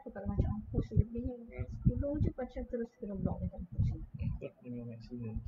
Aku tak macam ampus lebihnya tidur je macam terus kena block macam ampus. Tak memang maksimum.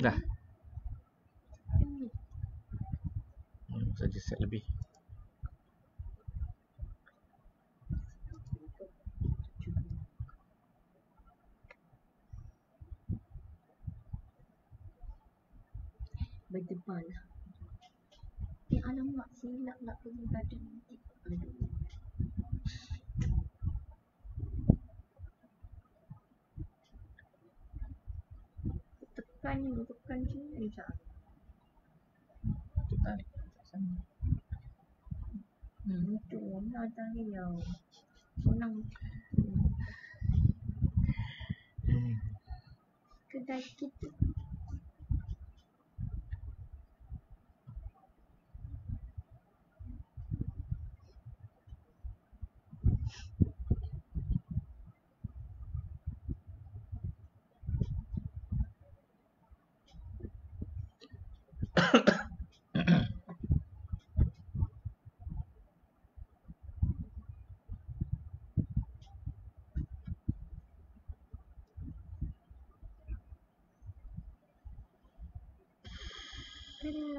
Dah. Saja set lebih. Berdepan. Alamak, silap nak pergi badan nanti. Aduh. Tekan sini je. Tekan sana. Itu nak tanya yang senang. Kedai kita.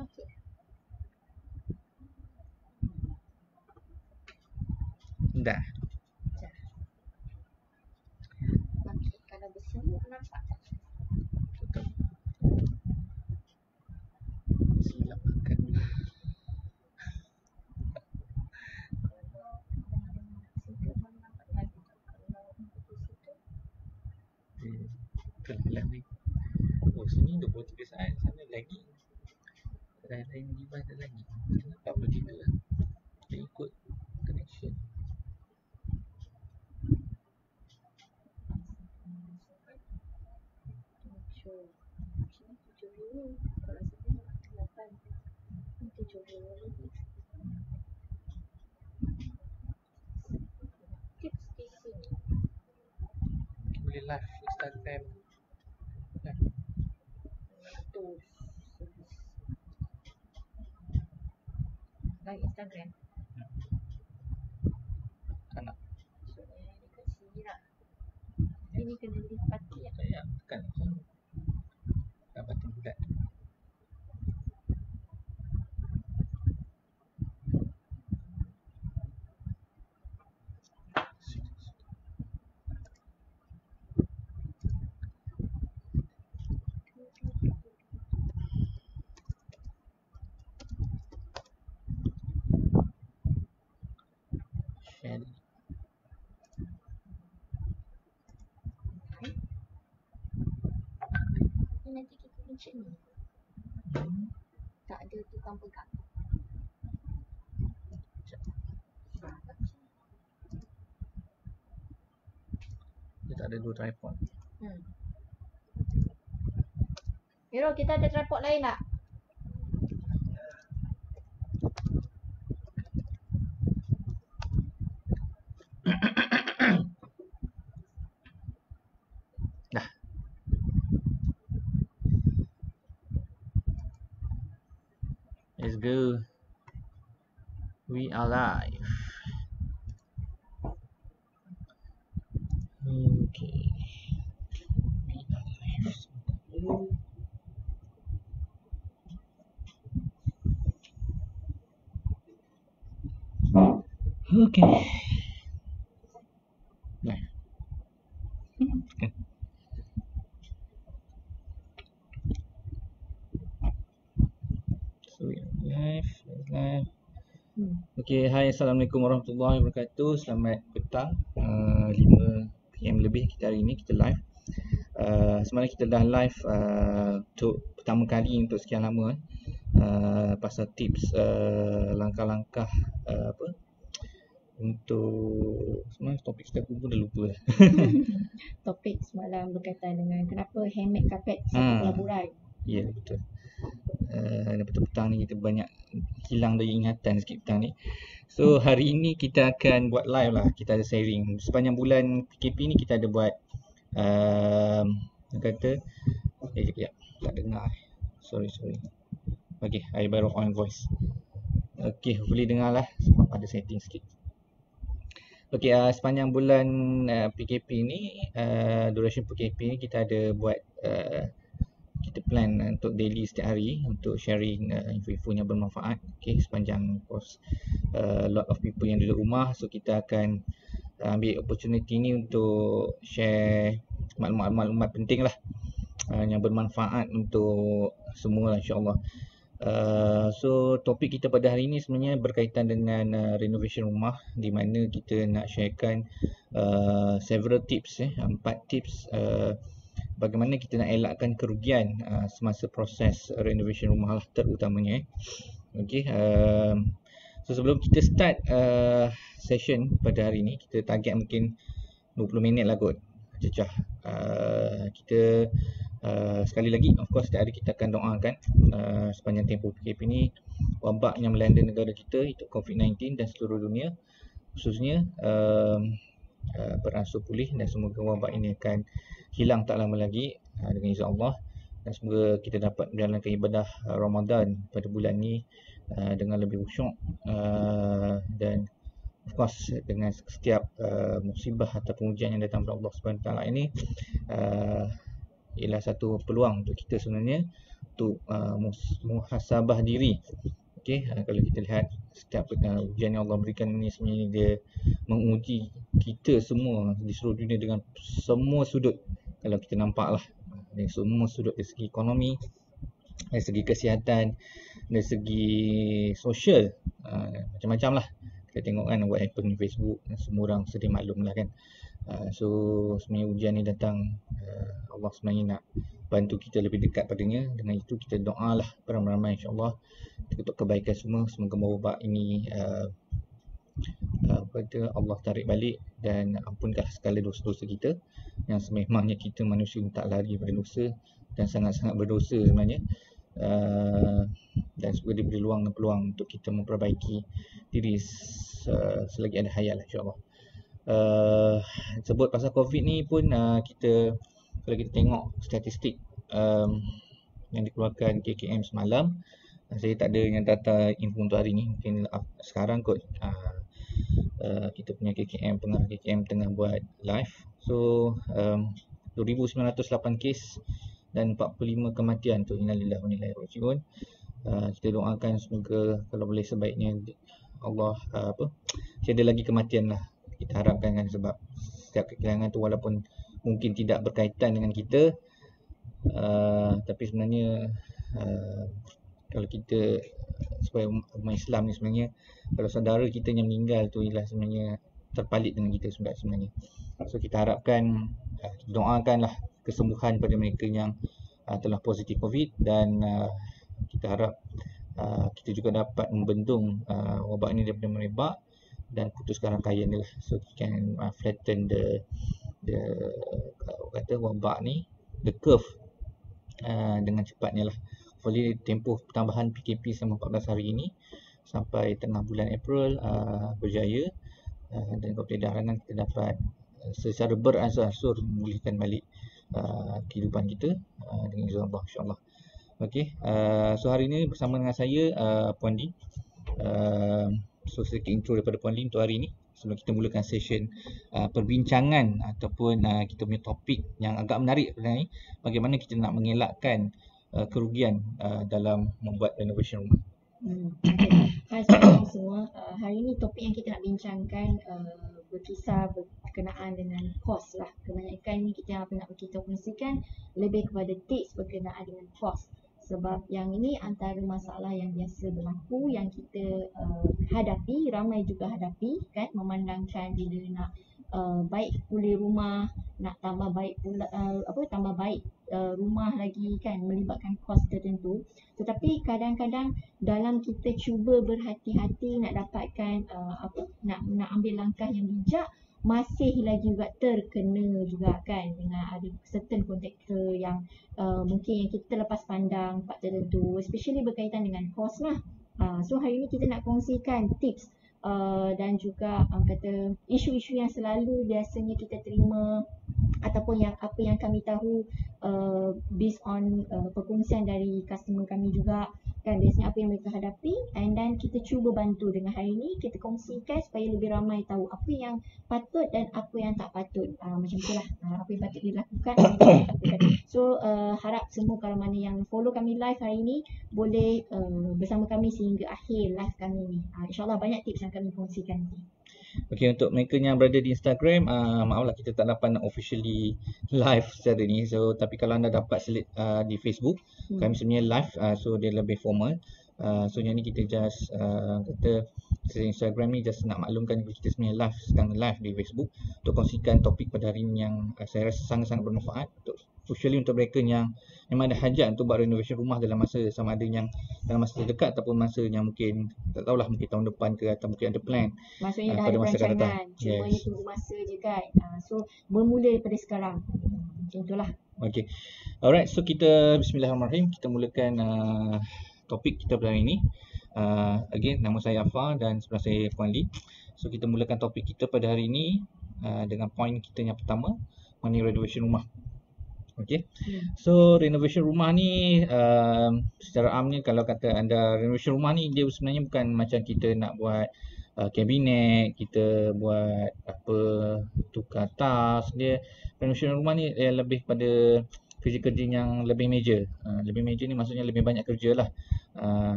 Okay. Dah. Okay, kalau bersama nampak tak? Silap. Oh, sini 23 saat, sana lagi. Lain-lain device ada lagi. 43 lah. Dia ikut connection. Tujuh. Sini 7 viewer. Kalau sini 8. 7 viewer lagi. Tips di sini. Boleh live Instagram. Live. 100. Like Instagram. Tak nak. Maksudnya dekat sini lah. Ini kena lipat ya. Saya tekan sana. Tak button bulat. Share. Ini nanti kita macam ni. Tak ada tukang pegang. Dia tak ada dua tripod. Miro, kita ada tripod lain tak? Dah. Let's go. We are live. Okay. We are live. Okay. Live. Tekan. So we are live. Live. Okay, hai, Assalamualaikum warahmatullahi wabarakatuh. Selamat petang, 5 PM lebih kita hari ini, kita live. Semalam kita dah live untuk pertama kali untuk sekian lama pasal tips langkah-langkah apa untuk semalam topik kita aku pun dah lupa dah. Topik semalam berkaitan dengan kenapa handmade carpet satu pelaburan. Ya, betul. Petang ni kita banyak hilang dari ingatan sikit petang ni. So hari ini kita akan buat live lah. Kita ada sharing sepanjang bulan PKP ni, kita ada buat kata sekejap tak dengar. Sorry. Okay, I baru on voice. Okay, boleh dengar lah sebab ada setting sikit. Okay, sepanjang bulan PKP ni, duration PKP ni kita ada buat kita plan untuk daily setiap hari untuk sharing info-info yang bermanfaat. Okay, sepanjang course lot of people yang duduk rumah, so kita akan ambil opportunity ni untuk share maklumat-maklumat penting lah yang bermanfaat untuk semua lah, insyaAllah. So topik kita pada hari ini sebenarnya berkaitan dengan renovation rumah, di mana kita nak sharekan several tips 4 tips bagaimana kita nak elakkan kerugian semasa proses renovation rumah lah, terutamanya. Okay, so sebelum kita start session pada hari ini, kita target mungkin 20 minit lah kot cecah. Kita sekali lagi, of course setiap hari kita akan doakan sepanjang tempoh PKP ni wabak yang melanda negara kita, itu COVID-19 dan seluruh dunia khususnya beransur pulih, dan semoga wabak ini akan hilang tak lama lagi dengan izin Allah, dan semoga kita dapat menjalankan ibadah Ramadan pada bulan ni dengan lebih khusyuk, dan of course dengan setiap musibah ataupun ujian yang datang daripada Allah SWT ini ialah satu peluang untuk kita sebenarnya untuk muhasabah diri. Okay, kalau kita lihat setiap ujian yang Allah berikan ini sebenarnya dia menguji kita semua di seluruh dunia dengan semua sudut. Kalau kita nampak lah, dari semua sudut, dari segi ekonomi, dari segi kesihatan, dari segi sosial, macam-macam lah. Kita tengok kan what happen di Facebook, semua orang sedia maklum lah kan. So sebenarnya ujian ni datang, Allah sebenarnya nak bantu kita lebih dekat padanya. Dengan itu kita doalah beramai-ramai, insyaAllah untuk kebaikan semua. Semoga wabak ini Allah tarik balik dan ampunkan segala dosa-dosa kita, yang sememangnya kita manusia tak lari daripada dosa dan sangat-sangat berdosa sebenarnya. Dan semoga diberi luang dan peluang untuk kita memperbaiki diri selagi ada hayat lah, insyaAllah. Sebut pasal COVID ni pun, kita kalau kita tengok statistik yang dikeluarkan KKM semalam, saya tak ada yang data info untuk hari ni, mungkin sekarang kot kita punya KKM, pengarah KKM tengah buat live. So 2,908 kes dan 45 kematian tu, innalillahi wa inna ilaihi raji'un. Kita doakan semoga kalau boleh sebaiknya Allah tiada lagi kematian lah. Kita harapkan kan, sebab setiap kehilangan tu walaupun mungkin tidak berkaitan dengan kita, tapi sebenarnya kalau kita sebagai umat Islam ni sebenarnya, kalau saudara kita yang meninggal tu ialah sebenarnya terpalit dengan kita sebenarnya. So kita harapkan, doakanlah kesembuhan pada mereka yang telah positif COVID, dan kita harap kita juga dapat membendung wabak ini daripada merebak dan putuskan rangkaian dia lah. So we can flatten the wabak ni, the curve, dengan cepatnya lah. Hopefully tempoh tambahan PKP selama 14 hari ini sampai tengah bulan April berjaya, dan kalau tidak harangan kita dapat secara beransur-ansur memulihkan balik kehidupan kita dengan izin Allah, insyaAllah. Okey, so hari ini bersama dengan saya Puan Lee. So sedikit intro daripada Puan Lee untuk hari ini sebelum kita mulakan session perbincangan ataupun kita punya topik yang agak menarik sebenarnya, bagaimana kita nak mengelakkan kerugian dalam membuat renovation rumah. Hai semua. Hari ini topik yang kita nak bincangkan berkisar berkenaan dengan kos lah. Kebanyakan ni kita kongsikan lebih kepada tips berkenaan dengan kos. Sebab yang ini antara masalah yang biasa berlaku, yang kita hadapi, ramai juga hadapi kan, memandangkan bila nak baik pulih rumah, nak tambah baik pula tambah baik rumah lagi kan, melibatkan kos tertentu. Tetapi kadang-kadang dalam kita cuba berhati-hati nak dapatkan nak ambil langkah yang bijak, masih lagi juga terkena juga kan dengan ada certain kontraktor yang mungkin yang kita lepas pandang part tertentu, especially berkaitan dengan kos lah. So hari ni kita nak kongsikan tips dan juga kata isu-isu yang selalu biasanya kita terima ataupun yang apa yang kami tahu based on perkongsian dari customer kami juga kan, biasanya apa yang mereka hadapi, and then kita cuba bantu. Dengan hari ni kita kongsikan supaya lebih ramai tahu apa yang patut dan apa yang tak patut, macam itulah, apa yang patut dilakukan, apa yang tak dilakukan. So harap semua kalau mana yang follow kami live hari ni boleh bersama kami sehingga akhir live kami ni. InsyaAllah banyak tips yang kami kongsikan nanti. Okey, untuk mereka yang berada di Instagram, maaflah kita tak dapat nak officially live secara ni. So tapi kalau anda dapat di Facebook, kami sebenarnya live, so dia lebih formal. So yang ni kita just kata Instagram ni just nak maklumkan kita sebenarnya sedang live di Facebook untuk kongsikan topik pada hari ini yang saya rasa sangat-sangat bermanfaat untuk especially untuk mereka yang memang ada hajat untuk buat renovation rumah dalam masa sama ada yang dalam masa terdekat ataupun masa yang mungkin tak tahulah, mungkin tahun depan ke atau mungkin ada plan. Maksudnya dah ada perancangan, cuma ni tunggu masa je kan. So bermula daripada sekarang. Macam itulah. Okay. Alright, so kita bismillahirrahmanirrahim, kita mulakan topik kita pada hari ini. Again, nama saya Afar dan sebelah saya Puan Lee. So kita mulakan topik kita pada hari ini dengan poin kita yang pertama, mengenai renovation rumah. Okay. So renovation rumah ni secara amnya, kalau kata anda renovation rumah ni, dia sebenarnya bukan macam kita nak buat kabinet, kita buat apa, tukar tas. Dia renovation rumah ni lebih pada kerja-kerja yang lebih major. Lebih major ni maksudnya lebih banyak kerja lah.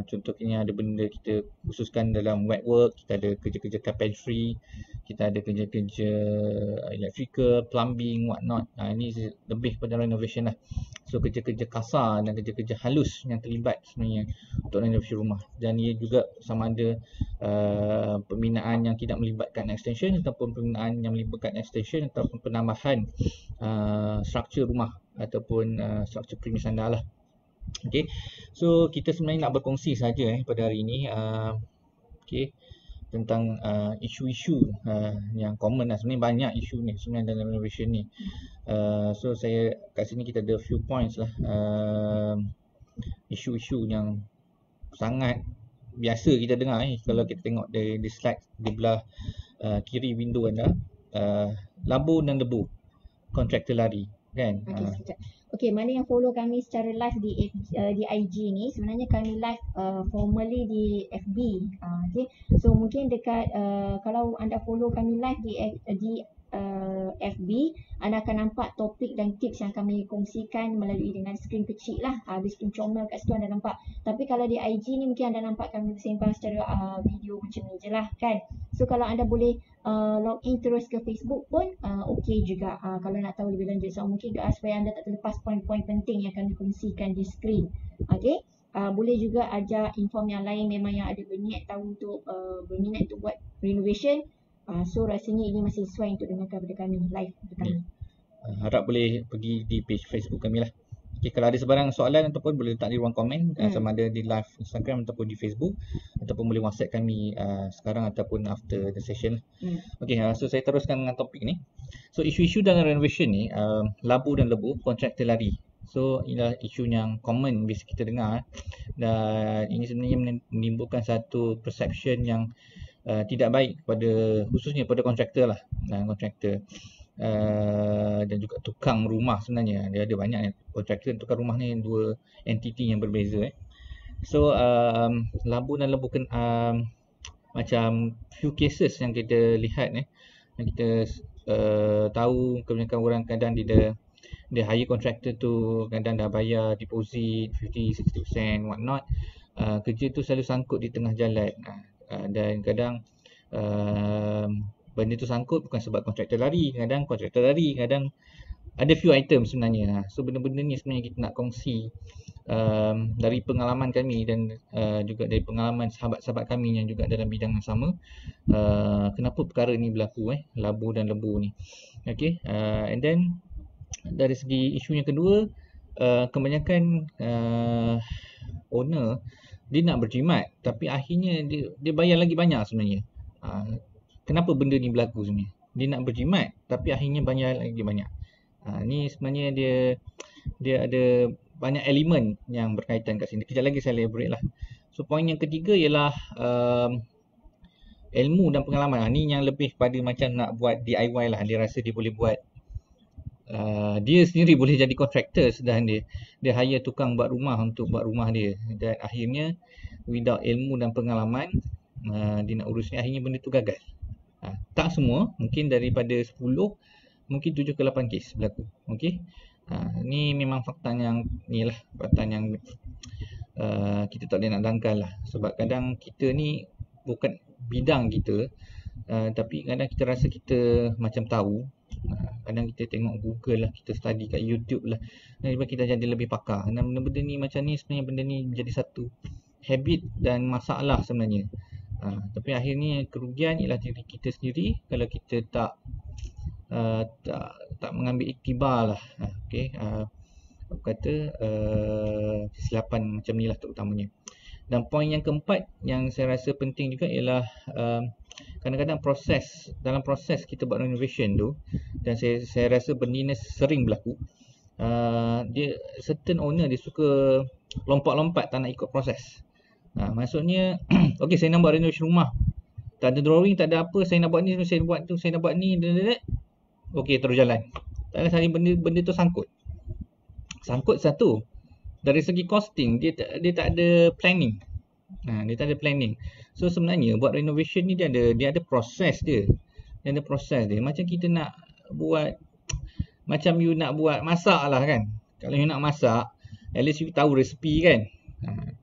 Contohnya ada benda kita khususkan dalam wet work, kita ada kerja-kerja carpentry, kita ada kerja-kerja electrical, plumbing, what not. Ini lebih pada renovation lah. So kerja-kerja kasar dan kerja-kerja halus yang terlibat sebenarnya untuk renovation rumah. Dan ia juga sama ada pembinaan yang tidak melibatkan extension ataupun pembinaan yang melibatkan extension ataupun penambahan struktur rumah ataupun struktur premis anda lah. Okay, so kita sebenarnya nak berkongsi saja pada hari ini okay, tentang isu-isu yang common lah. Sebenarnya banyak isu ni sebenarnya dalam renovation ni. So saya kat sini kita ada few points lah, isu-isu yang sangat biasa kita dengar kalau kita tengok di slide di belah kiri window anda, labu dan debu, kontraktor lari kan. Okey, sekejap. Okey, mana yang follow kami secara live di IG ni, sebenarnya kami live formally di FB. Okey. So mungkin dekat kalau anda follow kami live di FB, anda akan nampak topik dan tips yang kami kongsikan melalui dengan skrin kecil lah. Ada skrin comel kat situ anda nampak. Tapi kalau di IG ni mungkin anda nampak kami sembang secara video macam ni je lah kan. So kalau anda boleh log in terus ke Facebook pun okey juga kalau nak tahu lebih lanjut. So mungkin supaya anda tak terlepas poin-poin penting yang kami kongsikan di skrin. Okey. Boleh juga ajak inform yang lain memang yang ada berniat tahu untuk berminat untuk buat renovation. So rasanya ini masih sesuai untuk dengarkan pada kami live pada kami. Harap boleh pergi di page Facebook kami lah. Okay, kalau ada sebarang soalan ataupun boleh letak di ruang komen, sama ada di live Instagram ataupun di Facebook, ataupun boleh WhatsApp kami sekarang ataupun after the session. Okay, so saya teruskan dengan topik ni. So isu-isu dalam renovation ni, labu dan lebu, kontraktor lari. So inilah isu yang common biasa kita dengar, dan ini sebenarnya menimbulkan satu perception yang tidak baik pada, khususnya pada kontraktor lah, kontraktor dan juga tukang rumah. Sebenarnya dia ada banyak kontraktor dan tukang rumah ni dua entiti yang berbeza. So labu dan lebu macam few cases yang kita lihat yang kita tahu kebanyakan orang kadang dia hire kontraktor tu, kadang dah bayar deposit 50-60% what not, kerja tu selalu sangkut di tengah jalan. Dan kadang benda tu sangkut bukan sebab kontraktor lari, kadang ada few item sebenarnya. So benda-benda ni sebenarnya kita nak kongsi dari pengalaman kami dan juga dari pengalaman sahabat-sahabat kami yang juga dalam bidang yang sama, kenapa perkara ni berlaku, labu dan lebu ni. Okay, and then dari segi isu yang kedua, kebanyakan owner dia nak berjimat tapi akhirnya dia bayar lagi banyak sebenarnya. Kenapa benda ni berlaku sebenarnya? Dia nak berjimat tapi akhirnya bayar lagi banyak. Ni sebenarnya dia ada banyak elemen yang berkaitan kat sini. Kejap lagi saya elaborate lah. So poin yang ketiga ialah ilmu dan pengalaman. Ni yang lebih pada macam nak buat DIY lah. Dia rasa dia boleh buat, dia sendiri boleh jadi kontraktor, sedang dia hire tukang buat rumah untuk buat rumah dia, dan akhirnya without ilmu dan pengalaman dia nak urus ni, akhirnya benda tu gagal. Tak semua, mungkin daripada 10 mungkin 7 ke 8 kes berlaku. Okey, ni memang fakta yang ni lah, fakta yang kita tak boleh nak dangkal lah, sebab kadang kita ni bukan bidang kita, tapi kadang kita rasa kita macam tahu. Kadang kita tengok Google lah, kita study kat YouTube lah, dan kita jadi lebih pakar. Dan benda-benda ni macam ni sebenarnya, benda ni menjadi satu habit dan masalah sebenarnya. Tapi akhirnya kerugian ialah diri kita sendiri kalau kita tak mengambil iktibar lah. Okay, apa kata, kesilapan macam ni lah terutamanya. Dan poin yang keempat yang saya rasa penting juga ialah kadang-kadang dalam proses kita buat renovation tu, dan saya rasa benda ni sering berlaku, dia certain owner dia suka lompat-lompat, tak nak ikut proses. Maksudnya okey, saya nak buat renovation rumah, tak ada drawing, tak ada apa, saya nak buat ni, saya buat tu, saya nak buat ni, okey, terus jalan. Tak ada sekali benda tu sangkut satu dari segi costing, dia tak ada planning. Dia tak ada planning. So sebenarnya buat renovation ni dia ada proses dia. Macam kita nak buat, macam you nak buat masak lah kan. Kalau you nak masak, at least you tahu resepi kan.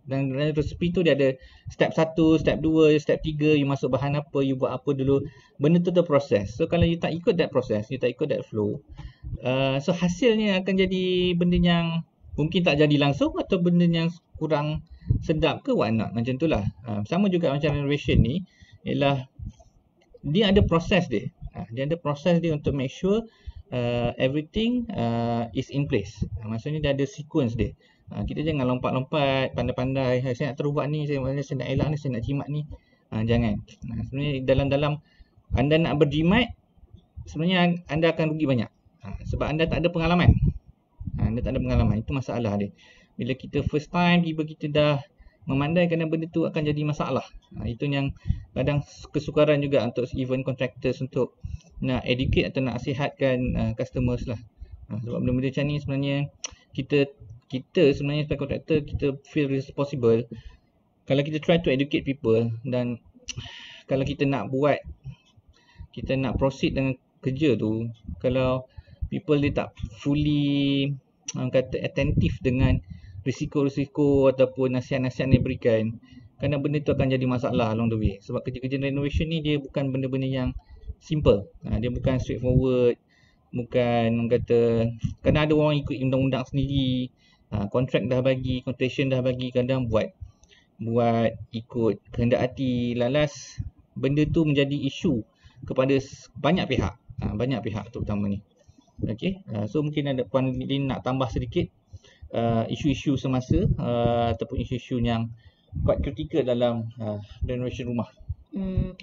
Dan resepi tu dia ada step 1, step 2, step 3, you masuk bahan apa, you buat apa dulu. Benda tu proses. So kalau you tak ikut that process, you tak ikut that flow, so hasilnya akan jadi benda yang mungkin tak jadi langsung, atau benda yang kurang sedap ke what not, macam tu lah. Sama juga macam renovation ni, ialah dia ada proses dia. Dia ada proses dia untuk make sure everything is in place. Maksudnya dia ada sequence dia. Kita jangan lompat-lompat, pandai-pandai, saya nak terus buat ni, saya nak elak ni, saya nak jimat ni. Jangan. Sebenarnya dalam anda nak berjimat, sebenarnya anda akan rugi banyak. Sebab anda tak ada pengalaman. Anda tak ada pengalaman. Itu masalah dia. Bila kita first time, tiba kita dah memandai, kadang benda tu akan jadi masalah. Itu yang kadang kesukaran juga untuk event contractors untuk nak educate atau nak sihatkan customers lah. Sebab benda-benda macam ni sebenarnya kita sebenarnya sebagai contractor, kita feel responsible kalau kita try to educate people, dan kalau kita nak proceed dengan kerja tu, kalau people dia tak fully attentive dengan risiko-risiko ataupun nasihat-nasihat yang diberikan, kadang benda tu akan jadi masalah along the way. Sebab kerja-kerja renovation ni dia bukan benda-benda yang simple. Dia bukan straightforward, bukan kadang ada orang ikut undang-undang sendiri, kontrak dah bagi, quotation dah bagi, kadang buat ikut kehendak hati. Lalas benda tu menjadi isu kepada banyak pihak terutama ni. Okey, so mungkin ada Puan Lin nak tambah sedikit isu-isu semasa ataupun isu-isu yang quite kritikal dalam renovation rumah.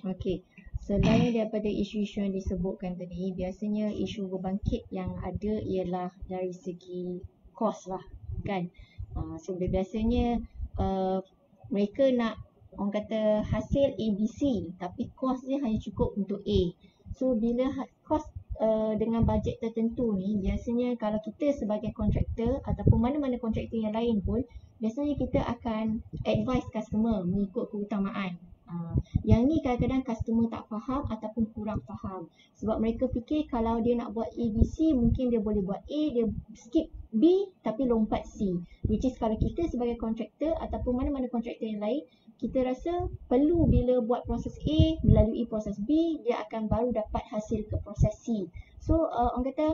Okey. Selain daripada isu-isu yang disebutkan tadi, biasanya isu berbangkit yang ada ialah dari segi kos lah, kan. So biasanya mereka nak, orang kata, hasil ABC tapi kos dia hanya cukup untuk A. So bila kos dengan bajet tertentu ni, biasanya kalau kita sebagai kontraktor ataupun mana-mana kontraktor yang lain pun, biasanya kita akan advise customer mengikut keutamaan. Yang ni kadang-kadang customer tak faham ataupun kurang faham. Sebab mereka fikir kalau dia nak buat ABC, mungkin dia boleh buat A, dia skip B tapi lompat C. Which is kalau kita sebagai kontraktor ataupun mana-mana kontraktor yang lain, kita rasa perlu bila buat proses A, melalui proses B, dia akan baru dapat hasil ke proses C. So orang kata,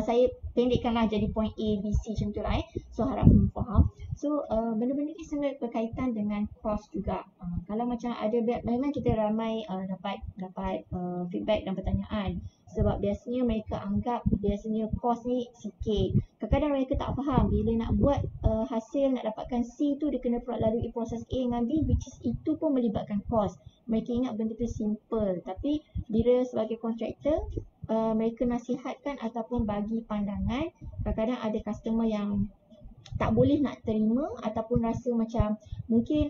saya pendekkanlah jadi point A, B, C macam tu lah So harap faham. So benda-benda ni sangat berkaitan dengan kos juga. Kalau macam ada, memang kita ramai dapat feedback dan pertanyaan. Sebab biasanya mereka anggap biasanya kos ni sikit. Kadang-kadang mereka tak faham bila nak buat hasil, nak dapatkan C tu dia kena lalui proses A dengan B, which is itu pun melibatkan kos. Mereka ingat benda tu simple. Tapi bila sebagai kontraktor, mereka nasihatkan ataupun bagi pandangan, kadang-kadang ada customer yang tak boleh nak terima ataupun rasa macam mungkin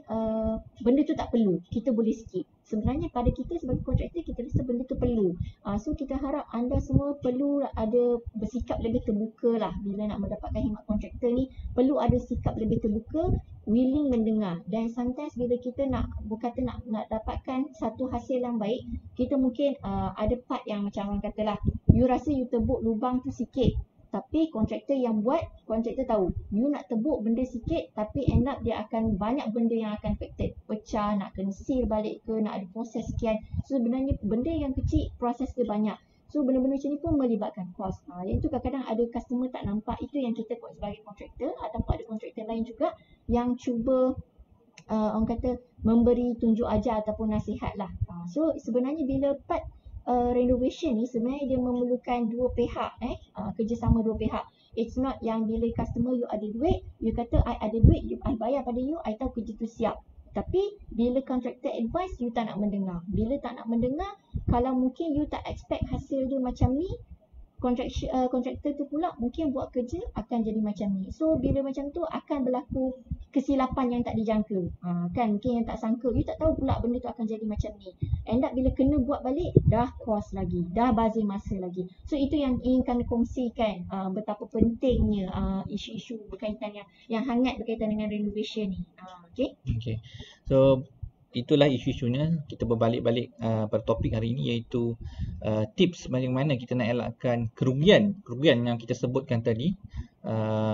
benda tu tak perlu, kita boleh skip. Sebenarnya pada kita sebagai kontraktor, kita rasa benda tu perlu. So kita harap anda semua perlu ada bersikap lebih terbuka lah. Bila nak mendapatkan khidmat kontraktor ni, perlu ada sikap lebih terbuka, willing mendengar. Dan sometimes bila kita nak dapatkan satu hasil yang baik, kita mungkin ada part yang macam orang katalah, you rasa you tebuk lubang tu sikit, tapi kontraktor yang buat, kontraktor tahu you nak tebuk benda sikit, tapi end up dia akan banyak benda yang akan affected, pecah, nak kena seal balik ke, nak ada proses sekian. So sebenarnya benda yang kecil, proses dia banyak. So benda-benda macam ni pun melibatkan kos. Yang tu kadang-kadang ada customer tak nampak. Itu yang kita buat sebagai kontraktor, ataupun ada kontraktor lain juga yang cuba orang kata memberi tunjuk ajar ataupun nasihat lah. So sebenarnya bila part renovation ni sebenarnya dia memerlukan dua pihak, kerjasama dua pihak. It's not yang bila customer you ada duit, you kata I ada duit, I bayar pada you, I tahu kerja tu siap. Tapi bila contractor advice, you tak nak mendengar. Bila tak nak mendengar, kalau mungkin you tak expect hasil dia macam ni, kontraktor tu pula mungkin buat kerja akan jadi macam ni. So bila macam tu akan berlaku kesilapan yang tak dijangka. Kan mungkin yang tak sangka, you tak tahu pula benda tu akan jadi macam ni. End up bila kena buat balik, dah kos lagi, dah bazir masa lagi. So itu yang ingin kami kongsikan, betapa pentingnya isu-isu berkaitan yang hangat berkaitan dengan renovation ni. Okay. So itulah isu-isunya. Kita berbalik-balik pada topik hari ini, iaitu tips bagaimana kita nak elakkan kerugian yang kita sebutkan tadi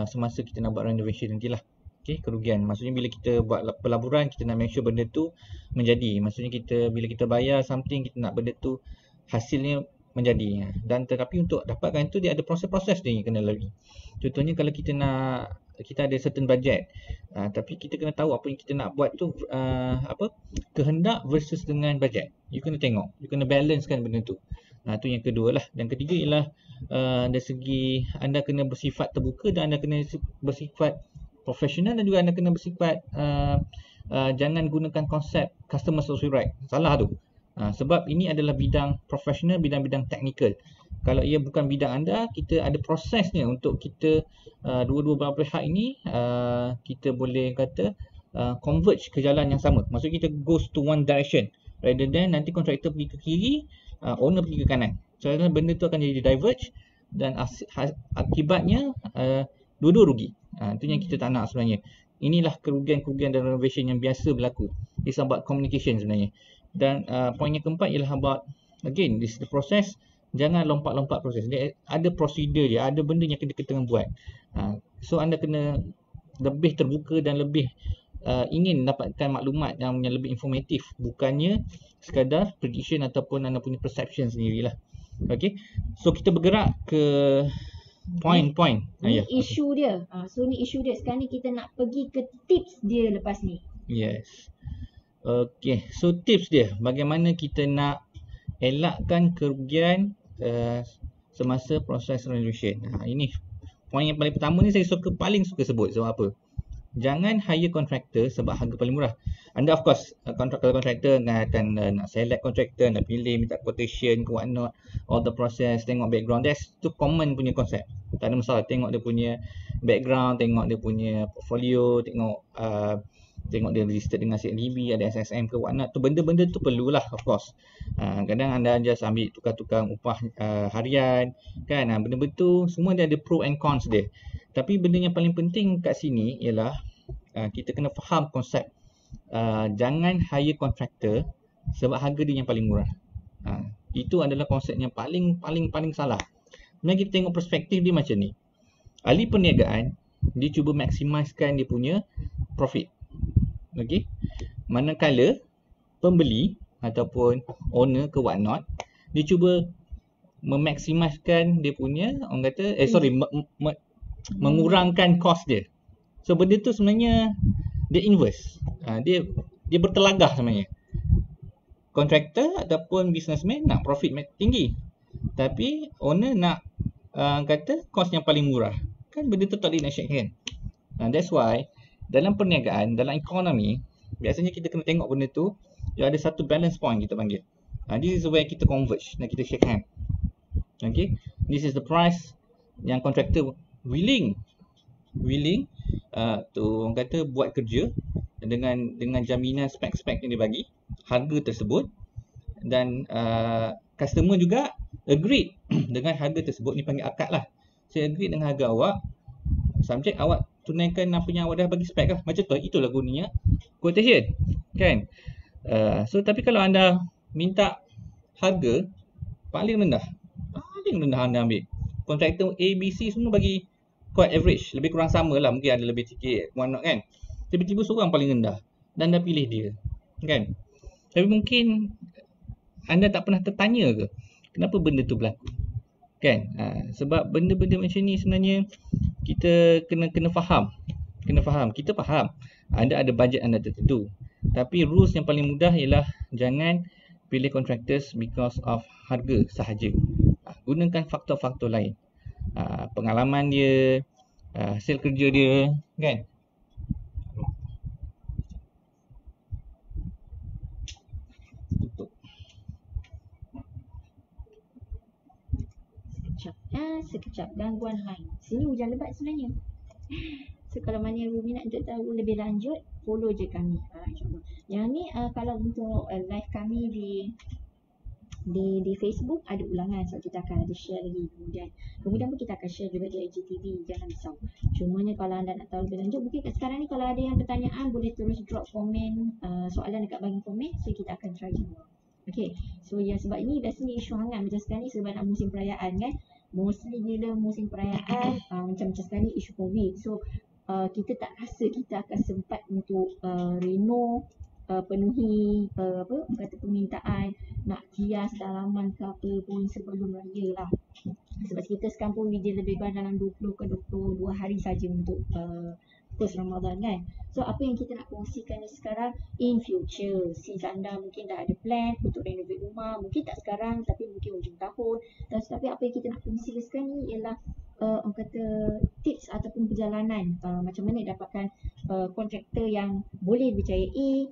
semasa kita nak buat renovation nantilah. Okay, kerugian. Maksudnya bila kita buat pelaburan, kita nak make sure benda tu menjadi. Maksudnya bila kita bayar something, kita nak benda tu hasilnya menjadi. Dan tetapi untuk dapatkan itu, dia ada proses-proses dia yang kena lalui. Contohnya kalau kita ada certain budget, tapi kita kena tahu apa yang kita nak buat tu kehendak versus dengan budget. You kena tengok, you kena balancekan benda tu. Itu yang kedua lah. Dan ketiga ialah dari segi anda kena bersifat terbuka dan anda kena bersifat profesional, dan juga anda kena bersifat jangan gunakan konsep customer social right. Salah tu. Sebab ini adalah bidang profesional, bidang-bidang teknikal. Kalau ia bukan bidang anda, kita ada prosesnya untuk kita dua-dua belah pihak ini kita boleh kata converge ke jalan yang sama. Maksudnya kita goes to one direction rather than nanti kontraktor pergi ke kiri, owner pergi ke kanan. So benda tu akan jadi diverge dan akibatnya dua-dua rugi. Itu yang kita tak nak sebenarnya. Inilah kerugian-kerugian dalam renovation yang biasa berlaku. It's about communication sebenarnya. Dan poin yang keempat ialah about, again, this is the process. Jangan lompat-lompat proses. Dia ada prosedur dia, ada benda yang kita tengah buat. So anda kena lebih terbuka dan lebih ingin dapatkan maklumat yang lebih informatif, bukannya sekadar prediction ataupun anda punya perception sendirilah. Okay, so kita bergerak ke point-point. Ni isu dia. So ni isu dia. Sekarang ni kita nak pergi ke tips dia lepas ni. Yes. Okay, so tips dia, bagaimana kita nak elakkan kerugian semasa proses renovation. Ini poin yang paling pertama ni, saya paling suka sebut. Sebab apa? Jangan hire contractor sebab harga paling murah. Anda of course, kalau contractor akan nak select contractor, nak pilih, minta quotation ke what not, all the process, tengok background. That's tu common punya konsep. Tak ada masalah, tengok dia punya background, tengok dia punya portfolio, tengok dia register dengan CLDB, ada SSM ke what not. Tu benda-benda tu perlulah of course. Kadang anda just ambil tukar-tukar upah harian kan. Benda-benda tu semua dia ada pro and cons dia. Tapi benda yang paling penting kat sini ialah kita kena faham konsep jangan hire contractor sebab harga dia yang paling murah. Itu adalah konsep yang paling salah. Sebenarnya kita tengok perspektif dia macam ni. Ahli perniagaan dia cuba maksimiskan dia punya profit. Okey. Manakala pembeli ataupun owner ke what not, dia cuba memaksimiskan dia punya mengurangkan kos dia. So benda tu sebenarnya dia inverse. Dia bertelagah sebenarnya. Kontraktor ataupun businessman nak profit tinggi, tapi owner nak kata kos yang paling murah. Kan benda tu tak boleh nak shake hand. That's why dalam perniagaan, dalam ekonomi, biasanya kita kena tengok benda tu, dia ada satu balance point kita panggil. This is where kita converge dan kita shake hand. Okay, this is the price yang kontraktor willing tu orang kata buat kerja dengan jaminan spek-spek yang dia bagi, harga tersebut, dan customer juga agree dengan harga tersebut. Ni panggil akad lah. Saya agree dengan harga awak, subjek awak tunaikan apa yang awak dah bagi spek lah. Macam tu, itulah gunanya quotation kan. So tapi kalau anda minta harga paling rendah anda ambil, kontraktor A, B, C semua bagi quite average, lebih kurang sama lah, mungkin ada lebih sikit one not kan. Tiba-tiba seorang paling rendah dan anda pilih dia kan. Tapi mungkin anda tak pernah tertanya ke kenapa benda tu berlaku kan. Sebab benda-benda macam ni sebenarnya kita kena faham. Kita faham anda ada bajet anda tertentu, tapi rules yang paling mudah ialah jangan pilih contractors because of harga sahaja. Gunakan faktor-faktor lain, pengalaman dia, hasil kerja dia kan. Sekejap gangguan line. Sini hujan lebat sebenarnya. So kalau mana yang berminat untuk tahu lebih lanjut, follow je kami. InsyaAllah. Yang ni kalau untuk live kami di Facebook ada ulangan, so kita akan ada share lagi kemudian pun kita akan share juga di IGTV, jangan risau. Cumanya kalau anda nak tahu lebih lanjut, mungkin kat sekarang ni kalau ada yang pertanyaan boleh terus drop komen soalan dekat bahagian komen, so kita akan try jawab. Okay, so ya sebab ini biasanya isu hangat macam sekarang ni sebab nak musim perayaan kan. Mostly bila musim perayaan macam sekarang ni isu COVID, so kita tak rasa kita akan sempat untuk reno, penuhi kata permintaan nak hias dalaman ke apa pun sebelum raya lah. Sebab kita sekarang pun within lebih kurang dalam 20 ke 22 hari saja untuk post Ramadan kan. So apa yang kita nak kongsikan ni sekarang, in future, since anda mungkin dah ada plan untuk renovate rumah, mungkin tak sekarang tapi mungkin hujung tahun. Tapi apa yang kita nak kongsikan sekarang ni ialah orang kata tips ataupun perjalanan macam mana dapatkan kontraktor yang boleh dipercayai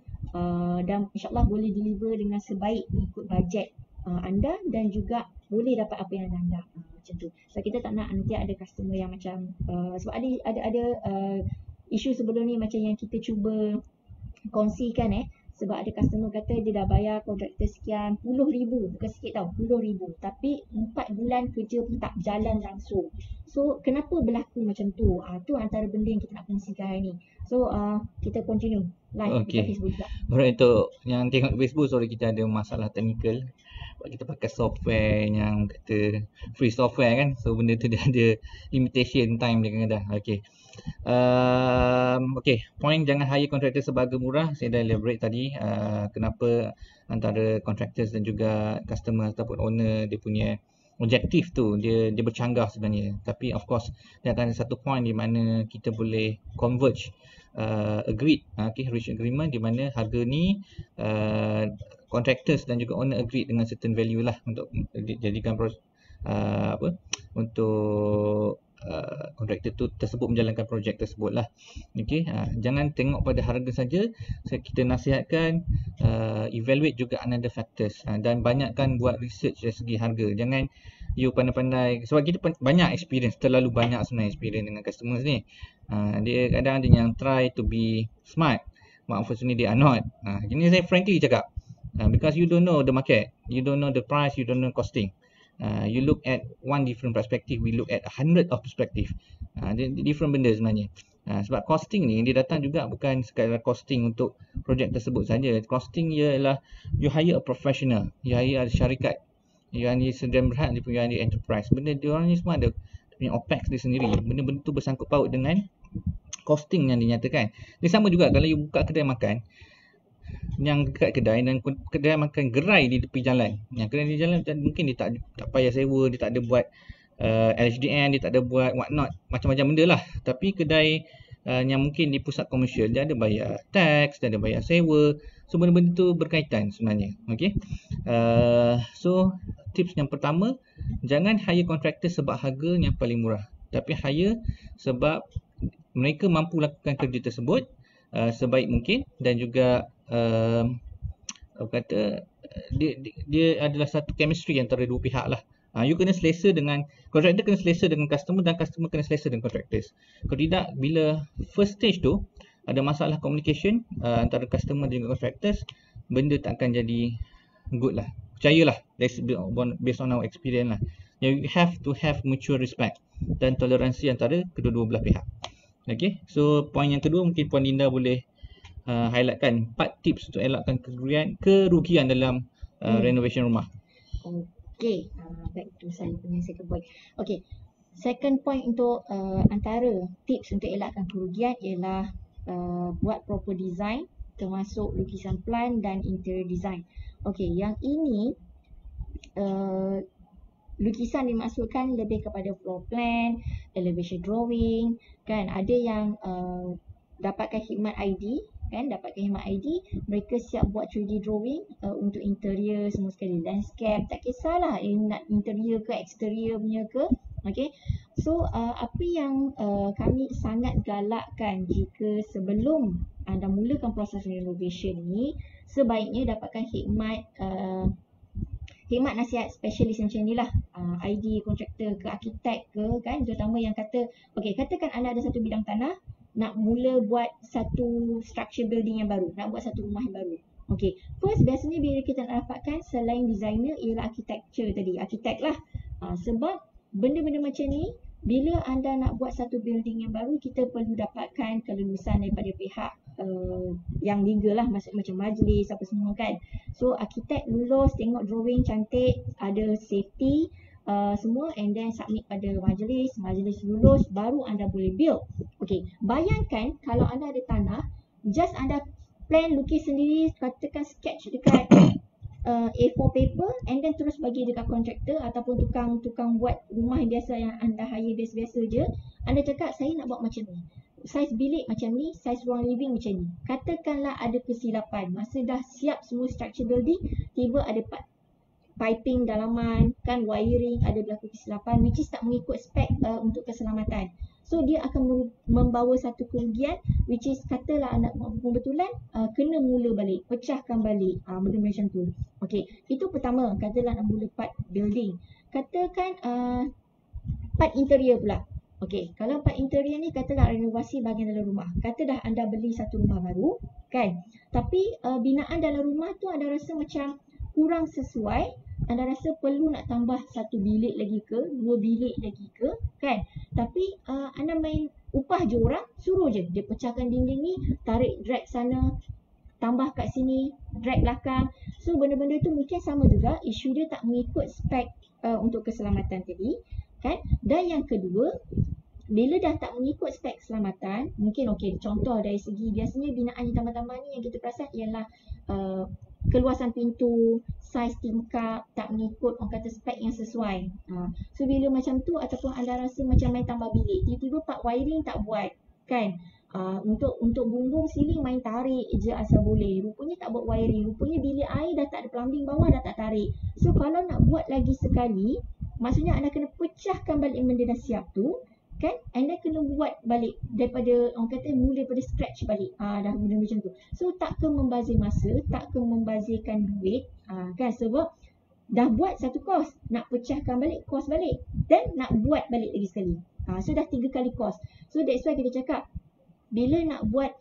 dan insyaAllah boleh deliver dengan sebaik mengikut bajet anda dan juga boleh dapat apa yang anda macam tu. So kita tak nak nanti ada customer yang macam sebab ada isu sebelum ni macam yang kita cuba kongsikan sebab ada customer kata dia dah bayar kontraktor sekian puluh ribu, bukan sikit tau, 10,000, tapi 4 bulan kerja pun tak jalan langsung. So kenapa berlaku macam tu? Tu antara benda yang kita nak kongsikan hari ni. So kita continue live dekat Facebook juga. Alright, untuk yang tengok Facebook, sorry kita ada masalah teknikal. Sebab kita pakai software yang kata free software kan. So benda tu dia ada limitation time dia kadang-kadang. Okay, point jangan hire kontraktor sebagai murah. Saya dah elaborate tadi kenapa antara contractors dan juga customer ataupun owner dia punya objektif tu dia bercanggah sebenarnya. Tapi of course dia akan ada satu point di mana kita boleh converge agreed, reach agreement di mana harga ni contractors dan juga owner agreed dengan certain value lah untuk jadikan untuk kontraktor tu tersebut menjalankan projek tersebut lah. Jangan tengok pada harga saja. Kita nasihatkan evaluate juga another factors dan banyakkan buat research dari segi harga. Jangan you pandai-pandai, sebab kita banyak experience, terlalu banyak sebenarnya experience dengan customers ni. Dia kadang ada yang try to be smart, but unfortunately they are not. Jadi saya frankly cakap, because you don't know the market, you don't know the price, you don't know costing. You look at one different perspective, we look at 100 of perspective. Different benda sebenarnya. Sebab costing ni dia datang juga bukan sekadar costing untuk projek tersebut saja. Costing ialah you hire a professional, you hire a syarikat, you hire sedemikian berhad, you hire enterprise. Benda dia orang ni semua ada punya OPEX dia sendiri. Benda-benda tu bersangkut paut dengan costing yang dinyatakan. Dia sama juga kalau you buka kedai makan yang dekat kedai dan kedai makan gerai di tepi jalan. Yang kedai di jalan mungkin dia tak payah sewa, dia tak ada buat LHDN, dia tak ada buat what not, macam-macam benda lah. Tapi kedai yang mungkin di pusat komersial dia ada bayar tax, dia ada bayar sewa. So benda-benda tu berkaitan sebenarnya. So tips yang pertama, jangan hire kontraktor sebab harga yang paling murah, tapi hire sebab mereka mampu lakukan kerja tersebut sebaik mungkin dan juga dia adalah satu chemistry antara dua pihak lah. You kena selesa dengan kontraktor, kena selesa dengan customer, dan customer kena selesa dengan contractors. Kalau tidak, bila first stage tu ada masalah communication antara customer dan contractors, benda tak akan jadi good lah. Percayalah, based on our experience lah. You have to have mutual respect dan toleransi antara kedua-dua belah pihak. So point yang kedua, mungkin Puan Linda boleh highlightkan 4 tips untuk elakkan kerugian dalam renovation rumah. Back to saya punya second point. Second point untuk antara tips untuk elakkan kerugian ialah buat proper design, termasuk lukisan plan dan interior design. Yang ini lukisan dimaksudkan lebih kepada floor plan, elevation drawing, kan. Ada yang dapatkan khidmat ID, mereka siap buat 3D drawing untuk interior semua sekali, landscape, tak kisahlah nak interior ke exterior punya ke. So apa yang kami sangat galakkan, jika sebelum anda mulakan proses renovation ni, sebaiknya dapatkan khidmat nasihat specialist macam ni lah, ID kontraktor ke arkitek ke, kan, terutama yang katakan anda ada satu bidang tanah, nak mula buat satu structure building yang baru, nak buat satu rumah yang baru. First, biasanya bila kita nak dapatkan selain designer ialah arkitek lah. Sebab benda-benda macam ni, bila anda nak buat satu building yang baru, kita perlu dapatkan kelulusan daripada pihak yang legal lah, macam majlis apa semua, kan. So arkitek lulus, tengok drawing cantik, ada safety semua, and then submit pada majlis lulus, baru anda boleh build. Bayangkan kalau anda ada tanah, just anda plan, lukis sendiri, katakan sketch dekat A4 paper, and then terus bagi dekat kontraktor ataupun tukang buat rumah yang biasa yang anda hire biasa-biasa je. Anda cakap, saya nak buat macam ni, saiz bilik macam ni, saiz ruang living macam ni. Katakanlah ada kesilapan, masa dah siap semua structure building, tiba ada piping dalaman, kan, wiring ada berlaku kesilapan which is tak mengikut spek untuk keselamatan. So dia akan membawa satu kerugian which is katalah anak pembetulan kena mula balik, pecahkan balik, benda macam tu. Okey, itu pertama, katalah nak mula part building. Katakan part interior pula. Okey, kalau part interior ni katalah renovasi bahagian dalam rumah. Kata dah anda beli satu rumah baru, kan? Tapi binaan dalam rumah tu anda rasa macam kurang sesuai, anda rasa perlu nak tambah satu bilik lagi ke, 2 bilik lagi ke, kan? Tapi anda main upah je orang, suruh je dia pecahkan dinding ni, tarik drag sana, tambah kat sini, drag belakang. So benda-benda tu mungkin sama juga, isu dia tak mengikut spek untuk keselamatan tadi, kan? Dan yang kedua, bila dah tak mengikut spek keselamatan, mungkin okey, contoh dari segi biasanya binaan yang tambah-tambah ni yang kita perasan ialah keluasan pintu, saiz tingkap tak mengikut orang kata spek yang sesuai. So bila macam tu ataupun anda rasa macam main tambah bilik, tiba-tiba part wiring tak buat, kan? Untuk bumbung siling main tarik je asal boleh. Rupanya tak buat wiring, rupanya bilik air dah tak ada plumbing bawah, dah tak tarik. So kalau nak buat lagi sekali, maksudnya anda kena pecahkan balik benda dah siap tu, kan? Anda kena buat balik daripada orang kata mula daripada scratch balik. Dah benda macam tu. So tak ke membazir masa, tak ke membazirkan duit, kan? Sebab dah buat satu kos, nak pecahkan balik kos balik, dan nak buat balik lagi sekali. So dah 3 kali kos. So that's why kita cakap bila nak buat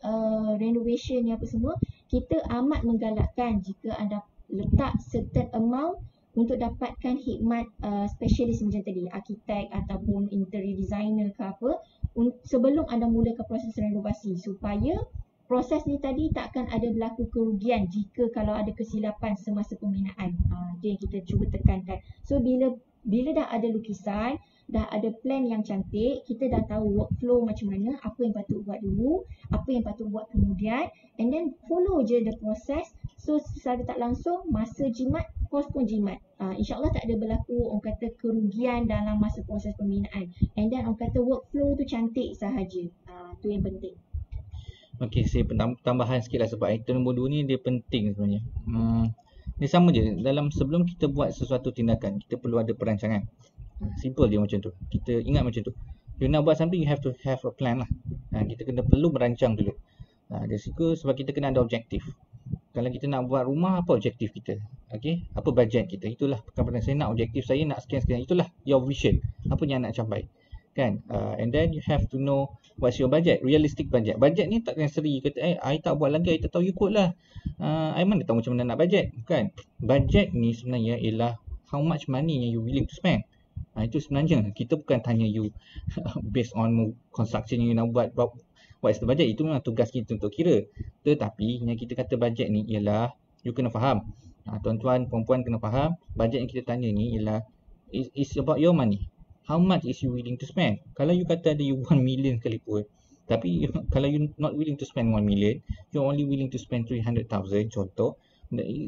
renovation ni apa semua, kita amat menggalakkan jika anda letak certain amount untuk dapatkan khidmat specialist macam tadi, arkitek ataupun interior designer ke apa, sebelum anda mulakan proses renovasi, supaya proses ni tadi tak akan ada berlaku kerugian jika kalau ada kesilapan semasa pembinaan. Itu yang kita cuba tekankan. So bila dah ada lukisan, dah ada plan yang cantik, kita dah tahu workflow macam mana, apa yang patut buat dulu, apa yang patut buat kemudian, and then follow je the process. So secara tak langsung, masa jimat, kos pun jimat. InsyaAllah tak ada berlaku orang kata kerugian dalam masa proses pembinaan. And then orang kata workflow tu cantik sahaja. Tu yang penting. Okey, saya tambahan sikit lah sebab item nombor 2 ni dia penting sebenarnya. Dia sama je, dalam sebelum kita buat sesuatu tindakan, kita perlu ada perancangan. Simple je macam tu. Kita ingat macam tu. You nak buat something, you have to have a plan lah. Kita kena perlu merancang dulu. Dari situ sebab kita kena ada objektif. Kalau kita nak buat rumah, apa objektif kita? Okey, apa bajet kita? Itulah perkara saya nak objektif saya nak sekian-sekian. Itulah your vision. Apa yang nak capai. Kan? And then you have to know what's your budget, realistic budget. Budget ni tak kena seri kata I tak buat lagi, I tak tahu you kot lah. I mana tahu macam mana nak budget, kan? Budget ni sebenarnya ialah how much money yang you willing to spend. Itu sebenarnya kita bukan tanya you based on construction yang you nak buat, what is the budget. Itu memang tugas kita untuk kira. Tetapi yang kita kata budget ni ialah you kena faham. Tuan-tuan, perempuan kena faham. Budget yang kita tanya ni ialah is about your money. How much is you willing to spend? Kalau you kata ada you 1 million sekalipun, tapi kalau you not willing to spend 1 million, you're only willing to spend 300,000 contoh,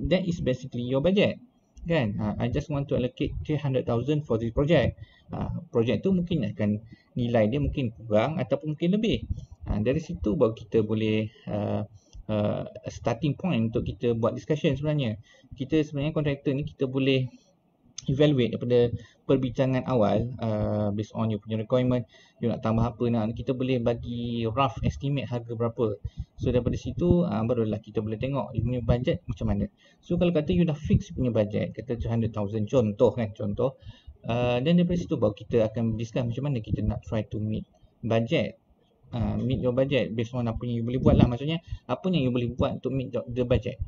that is basically your budget. Kan? I just want to allocate 300,000 for this project. Project tu mungkin akan nilai dia mungkin kurang ataupun mungkin lebih. Dari situ baru kita boleh starting point untuk kita buat discussion sebenarnya. Kita sebenarnya kontraktor ni kita boleh evaluate daripada perbincangan awal based on you punya requirement, you nak tambah apa, kita boleh bagi rough estimate harga berapa. So daripada situ barulah kita boleh tengok you punya budget macam mana. So kalau kata you dah fix punya budget, kata 200,000 contoh kan, dan daripada situ baru kita akan discuss macam mana kita nak try to meet budget. Meet your budget based on apa yang you boleh buat lah. Maksudnya apa yang you boleh buat untuk meet the budget.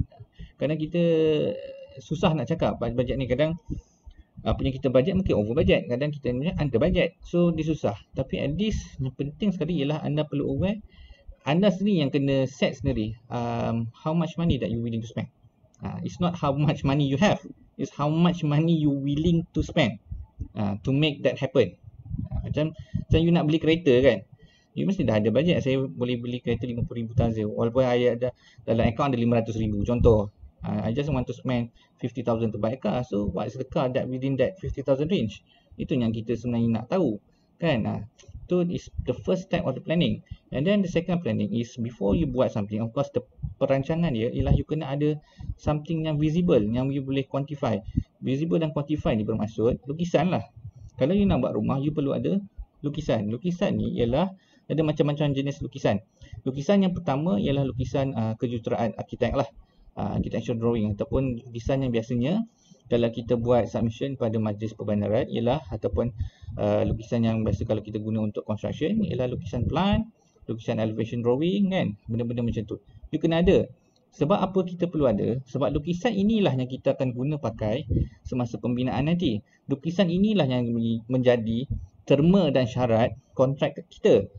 Kadang kita susah nak cakap budget ni, kadang apa yang kita budget mungkin over budget, kadang kita under budget, so dia susah. Tapi at least yang penting sekali ialah anda perlu aware, anda sendiri yang kena set sendiri how much money that you willing to spend. It's not how much money you have, it's how much money you willing to spend to make that happen. Macam you nak beli kereta kan, you mesti dah ada budget. Saya boleh beli kereta 50,000 tazir, walaupun saya ada dalam akaun ada 500,000 contoh. I just want to spend 50,000 to buy a car. So what is the car that within that 50,000 range? Itu yang kita sebenarnya nak tahu, kan? Itu is the first step of the planning. And then the second planning is before you buat something, of course the perancangan dia ialah you kena ada something yang visible, yang you boleh quantify. Visible dan quantify ni bermaksud lukisan lah. Kalau you nak buat rumah, you perlu ada lukisan. Lukisan ni ialah ada macam-macam jenis lukisan. Lukisan yang pertama ialah lukisan kejuruteraan arkitek lah. Architecture drawing ataupun lukisan yang biasanya kalau kita buat submission pada majlis perbandaran ialah ataupun lukisan yang biasa kalau kita guna untuk construction ialah lukisan plan, lukisan elevation drawing kan, benda-benda macam tu. You kena ada. Sebab apa kita perlu ada? Sebab lukisan inilah yang kita akan guna pakai semasa pembinaan nanti. Lukisan inilah yang menjadi terma dan syarat kontrak kita.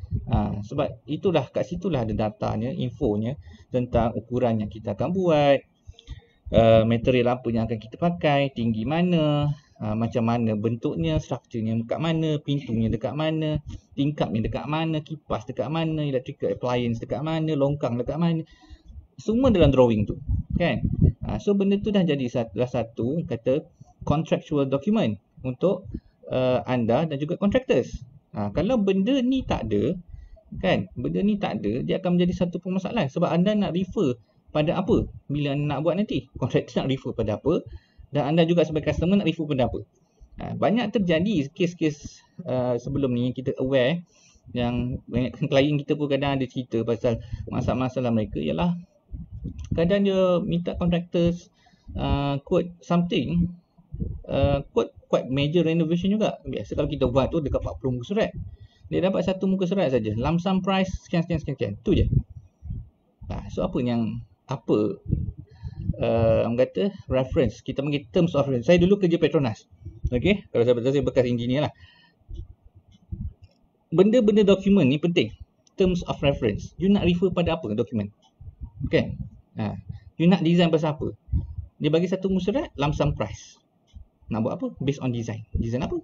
Sebab itulah, kat situlah ada datanya, infonya tentang ukuran yang kita akan buat, material apa yang akan kita pakai, tinggi mana, macam mana bentuknya, strukturnya dekat mana, pintunya dekat mana, tingkapnya dekat mana, kipas dekat mana, electrical appliance dekat mana, longkang dekat mana. Semua dalam drawing tu kan. So benda tu dah jadi salah satu kata contractual document untuk anda dan juga contractors. Kalau benda ni tak ada kan, benda ni tak ada, dia akan menjadi satu permasalahan sebab anda nak refer pada apa bila anda nak buat nanti. Kontraktor nak refer pada apa dan anda juga sebagai customer nak refer pada apa. Banyak terjadi kes-kes sebelum ni kita aware yang banyak klien kita pun kadang ada cerita pasal masalah-masalah mereka ialah kadang dia minta contractors quote something, quote quite major renovation juga. Biasa kalau kita buat tu dekat 40 muka surat, dia dapat satu muka surat saja, lump sum price sekian, tu je. So apa orang kata reference, kita panggil terms of reference. Saya dulu kerja Petronas, okay, kalau saya bekas engineer lah. Benda-benda dokumen ni penting. Terms of reference, you nak refer pada apa dokumen, okay? You nak design pasal apa, dia bagi satu muka surat, lump sum price. Nak buat apa? Based on design. Design apa?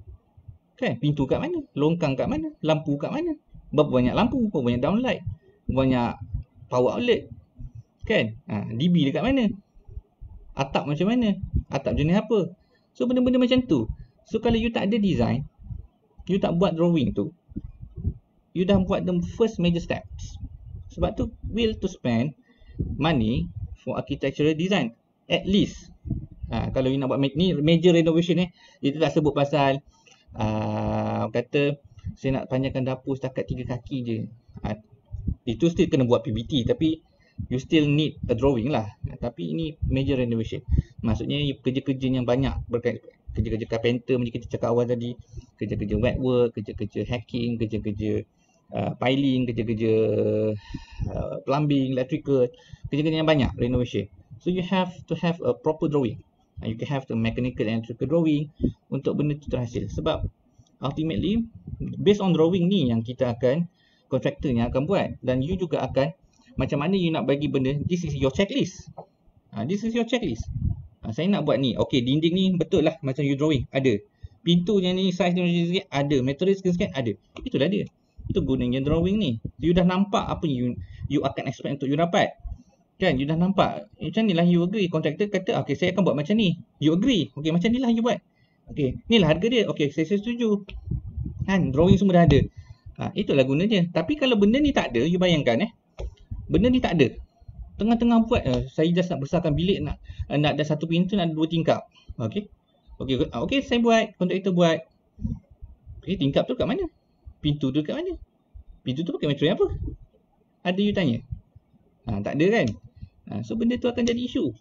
Kan? Pintu kat mana? Longkang kat mana? Lampu kat mana? Berapa banyak lampu? Berapa banyak downlight? Berapa banyak power outlet? Kan? DB dekat mana? Atap macam mana? Atap jenis apa? So benda-benda macam tu. So kalau you tak ada design, you tak buat drawing tu, you dah buat the first major steps. Sebab tu will to spend money for architectural design. At least kalau you nak buat ni major renovation dia tak sebut pasal kata saya nak panjangkan dapur setakat 3 kaki je. Itu still kena buat PBT, tapi you still need a drawing lah. Tapi ini major renovation. Maksudnya kerja-kerja yang banyak berkait kerja-kerja carpenter macam kita cakap awal tadi, kerja-kerja wet work, kerja-kerja hacking, kerja-kerja piling, kerja-kerja plumbing, electrical, kerja-kerja yang banyak renovation. So you have to have a proper drawing. You can have the mechanical and electrical drawing untuk benda tu terhasil. Sebab ultimately based on drawing ni yang kita akan, kontraktor yang akan buat, dan you juga akan macam mana you nak bagi benda. This is your checklist. This is your checklist. Saya nak buat ni. Okay, dinding ni betul lah macam you drawing, ada. Pintunya ni size ni sikit, ada. Material sikit ada. Itulah dia. Itu gunanya drawing ni. You dah nampak apa you akan expect untuk you dapat. Kan, you dah nampak. Macam ni lah you agree. Kontraktor kata, okay saya akan buat macam ni. You agree. Okay, macam ni lah you buat. Okay, ni lah harga dia. Okay, saya setuju. Kan, drawing semua dah ada. Itulah gunanya. Tapi kalau benda ni tak ada, you bayangkan benda ni tak ada. Tengah-tengah buat, saya just nak besarkan bilik, nak ada satu pintu, nak ada 2 tingkap. Okay, saya buat, kontraktor buat. Okay, tingkap tu kat mana? Pintu tu kat mana? Pintu tu pakai material apa? Ada you tanya? Tak ada kan? So benda tu akan jadi isu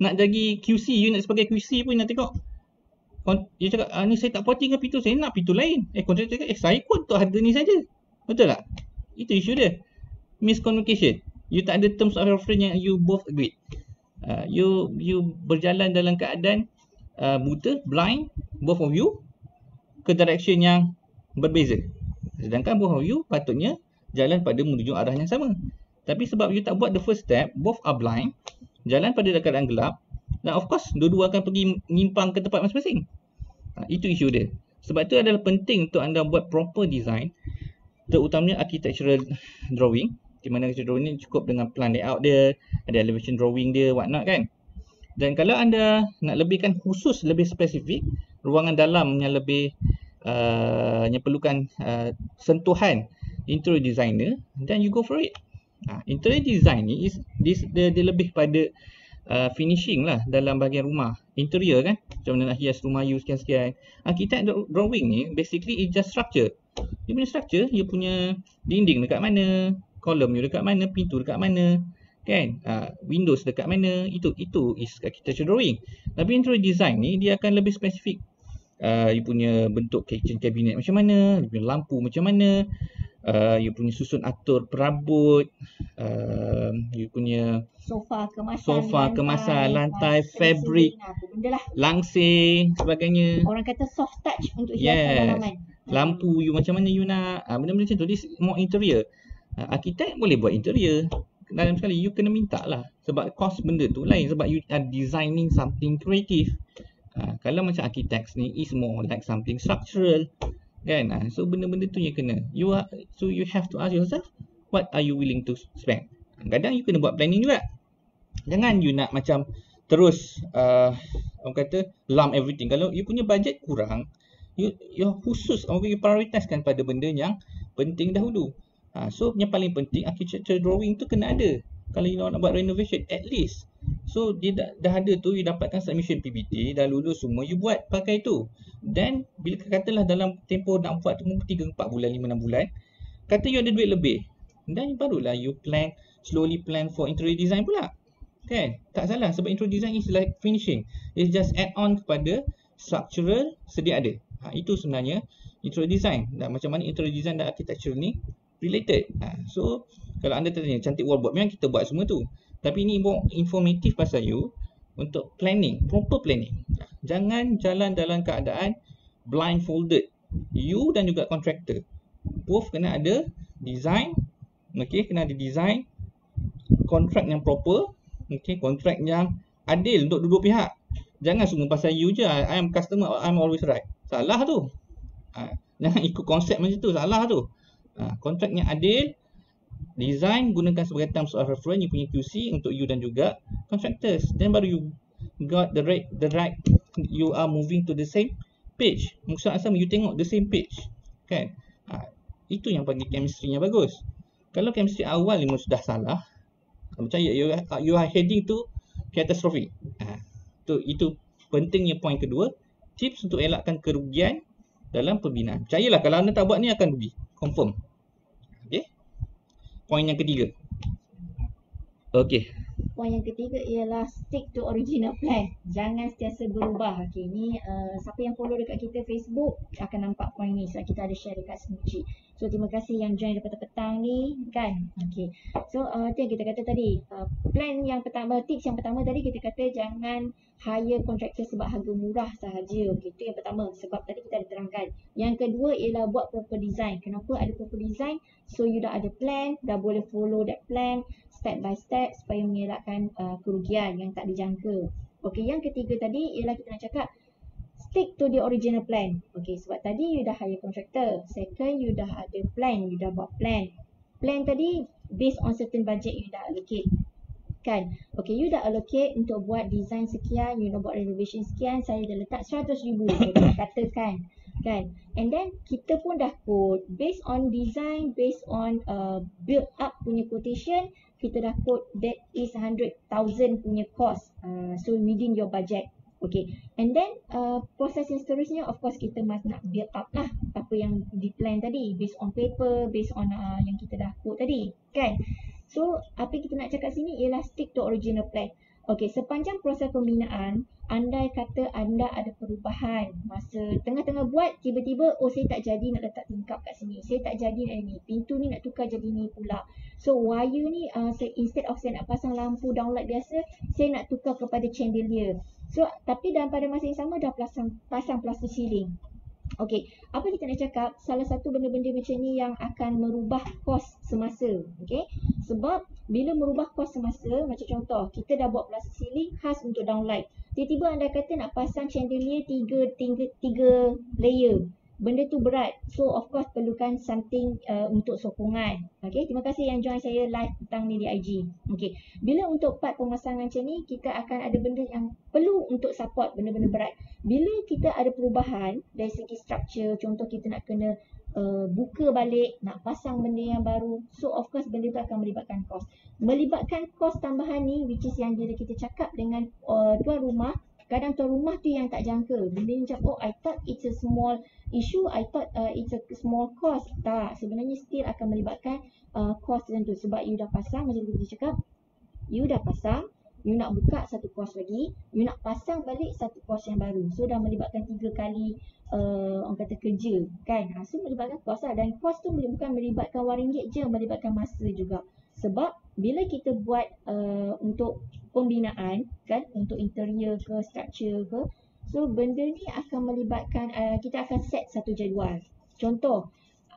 nak jadi QC, you nak sebagai QC pun nak tengok. Dia cakap, ni saya tak puas tinggal pintu, saya nak pintu lain. Kontraktor cakap, saya pun untuk harga ni saja. Betul tak? Itu isu dia. Miscommunication. You tak ada terms of reference yang you both agree. You berjalan dalam keadaan buta, blind, both of you, ke direction yang berbeza. Sedangkan both of you patutnya jalan pada menuju arah yang sama. Tapi sebab you tak buat the first step, both are blind, jalan pada keadaan gelap, dan of course dua-dua akan pergi menyimpang ke tempat masing-masing. Itu isu dia. Sebab itu adalah penting untuk anda buat proper design, terutamanya architectural drawing, di mana architectural drawing ni cukup dengan plan layout dia, ada elevation drawing dia, what not kan. Dan kalau anda nak lebihkan khusus, lebih spesifik, ruangan dalam yang lebih yang perlukan sentuhan interior designer, then you go for it. Interior design ni dia lebih pada finishing lah dalam bahagian rumah interior kan, macam mana nak hias rumah you sekian-sekian. Architect drawing ni basically it just structure. Dia punya structure, dia punya dinding dekat mana, kolom you dekat mana, pintu dekat mana kan, windows dekat mana, itu is architecture drawing. Tapi interior design ni dia akan lebih spesifik. You punya bentuk kitchen cabinet macam mana, you punya lampu macam mana, you punya susun atur perabot, you punya sofa kemasan, lantai, fabric, benda lah, langsir, sebagainya. Orang kata soft touch untuk hiasan halaman. Lampu you macam mana you nak, benda-benda macam tu. This more interior. Architect boleh buat interior. Dalam sekali you kena minta lah, sebab cost benda tu lain, sebab you are designing something creative. Kalau macam architects ni is more like something structural kan. So benda-benda tu yang kena so you have to ask yourself, what are you willing to spend. Kadang you kena buat planning juga. Jangan you nak macam terus orang kata lump everything. Kalau you punya budget kurang, you khusus you prioritaskan pada benda yang penting dahulu. So yang paling penting architecture drawing tu kena ada. Kalau you nak buat renovation at least. So dia dah ada tu, you dapatkan submission PPT, dah lulus semua, you buat pakai tu. Then bila katalah dalam tempoh nak buat tu 3-4 bulan, 5-6 bulan, kata you ada duit lebih, dan barulah you slowly plan for interior design pula. Kan? Tak salah, sebab interior design is like finishing. It's just add on kepada structural sedia ada. Itu sebenarnya interior design. Dan macam mana interior design dan architecture ni related. So kalau anda tanya cantik wallboard, memang kita buat semua tu. Tapi ini more informatif pasal you untuk planning, proper planning. Jangan jalan dalam keadaan blindfolded. You dan juga contractor. Both kena ada design, kena ada design, kontrak yang proper, kontrak yang adil untuk dua pihak. Jangan semua pasal you je, I am customer, I'm always right. Salah tu. Jangan ikut konsep macam tu, salah tu. Kontrak yang adil, design gunakan sebagai terms of reference, you punya QC untuk you dan juga contractors. Then baru you got the right, you are moving to the same page. Maksud asal you tengok the same page. Kan? Itu yang bagi chemistry nya bagus. Kalau chemistry awal ni sudah salah, percaya you are heading to catastrophe. Itu pentingnya point kedua, tips untuk elakkan kerugian dalam pembinaan. Percayalah kalau anda tak buat ni akan rugi, confirm. Okey. Poin yang ketiga. Okey. Poin yang ketiga ialah stick to original plan. Jangan sentiasa berubah. Okey, ni siapa yang follow dekat kita Facebook akan nampak poin ni. Sebab kita ada share dekat Smoochie. So terima kasih yang join daripada petang ni kan. Okey. So tu yang kita kata tadi, plan yang pertama, tips yang pertama tadi kita kata jangan hire contractor sebab harga murah sahaja. Okey, itu yang pertama sebab tadi kita ada terangkan. Yang kedua ialah buat proper design. Kenapa ada proper design? So you dah ada plan, dah boleh follow that plan step by step supaya mengelakkan kerugian yang tak dijangka. Okey, yang ketiga tadi ialah kita nak cakap stick to the original plan. Okey, sebab tadi you dah hire contractor. Second, you dah ada plan, you dah buat plan. Plan tadi based on certain budget you dah allocate. Kan? Okey, you dah allocate untuk buat design sekian, you nak buat renovation sekian, saya dah letak 100,000 katakan. Kan? And then kita pun dah quote based on design, based on build up punya quotation, kita dah quote that is 100,000 punya cost. So within your budget. Okay, and then proses yang seterusnya of course kita must nak build up lah apa yang di plan tadi based on paper, based on yang kita dah quote tadi kan. So apa yang kita nak cakap sini ialah stick to original plan. Okay, sepanjang proses pembinaan, andai kata anda ada perubahan masa tengah-tengah buat, tiba-tiba saya tak jadi nak letak tingkap kat sini, saya tak jadi nak ni, pintu ni nak tukar jadi ni pula. So wire ni instead of saya nak pasang lampu downlight biasa, saya nak tukar kepada chandelier. So tapi dan pada masa yang sama dah pasang plaster ceiling. Okey, apa kita nak cakap? Salah satu benda-benda macam ni yang akan merubah kos semasa. Okey, sebab bila merubah kos semasa, macam contoh, kita dah buat plaster ceiling khas untuk downlight. Tiba-tiba anda kata nak pasang chandelier 3 layer. benda tu berat. So of course perlukan something untuk sokongan. Okay, terima kasih yang join saya live petang ni di IG. Okay, bila untuk part pemasangan macam ni, kita akan ada benda yang perlu untuk support benda-benda berat. Bila kita ada perubahan dari segi structure, contoh kita nak kena buka balik, nak pasang benda yang baru, so of course benda tu akan melibatkan kos. Melibatkan kos tambahan ni, which is yang bila kita cakap dengan tuan rumah, kadang tuan rumah tu yang tak jangka. Benda ni macam, oh I thought it's a small issue, I thought it's a small cost. Tak, sebenarnya still akan melibatkan cost tertentu. Sebab you dah pasang, macam kita cakap, you dah pasang, you nak buka satu kos lagi, you nak pasang balik satu kos yang baru. So dah melibatkan 3 kali orang kata kerja kan. So melibatkan kos lah. Dan kos tu bukan melibatkan RM1 je, melibatkan masa juga. Sebab bila kita buat untuk pembinaan kan, untuk interior ke structure ke, so benda ni akan melibatkan kita akan set satu jadual. Contoh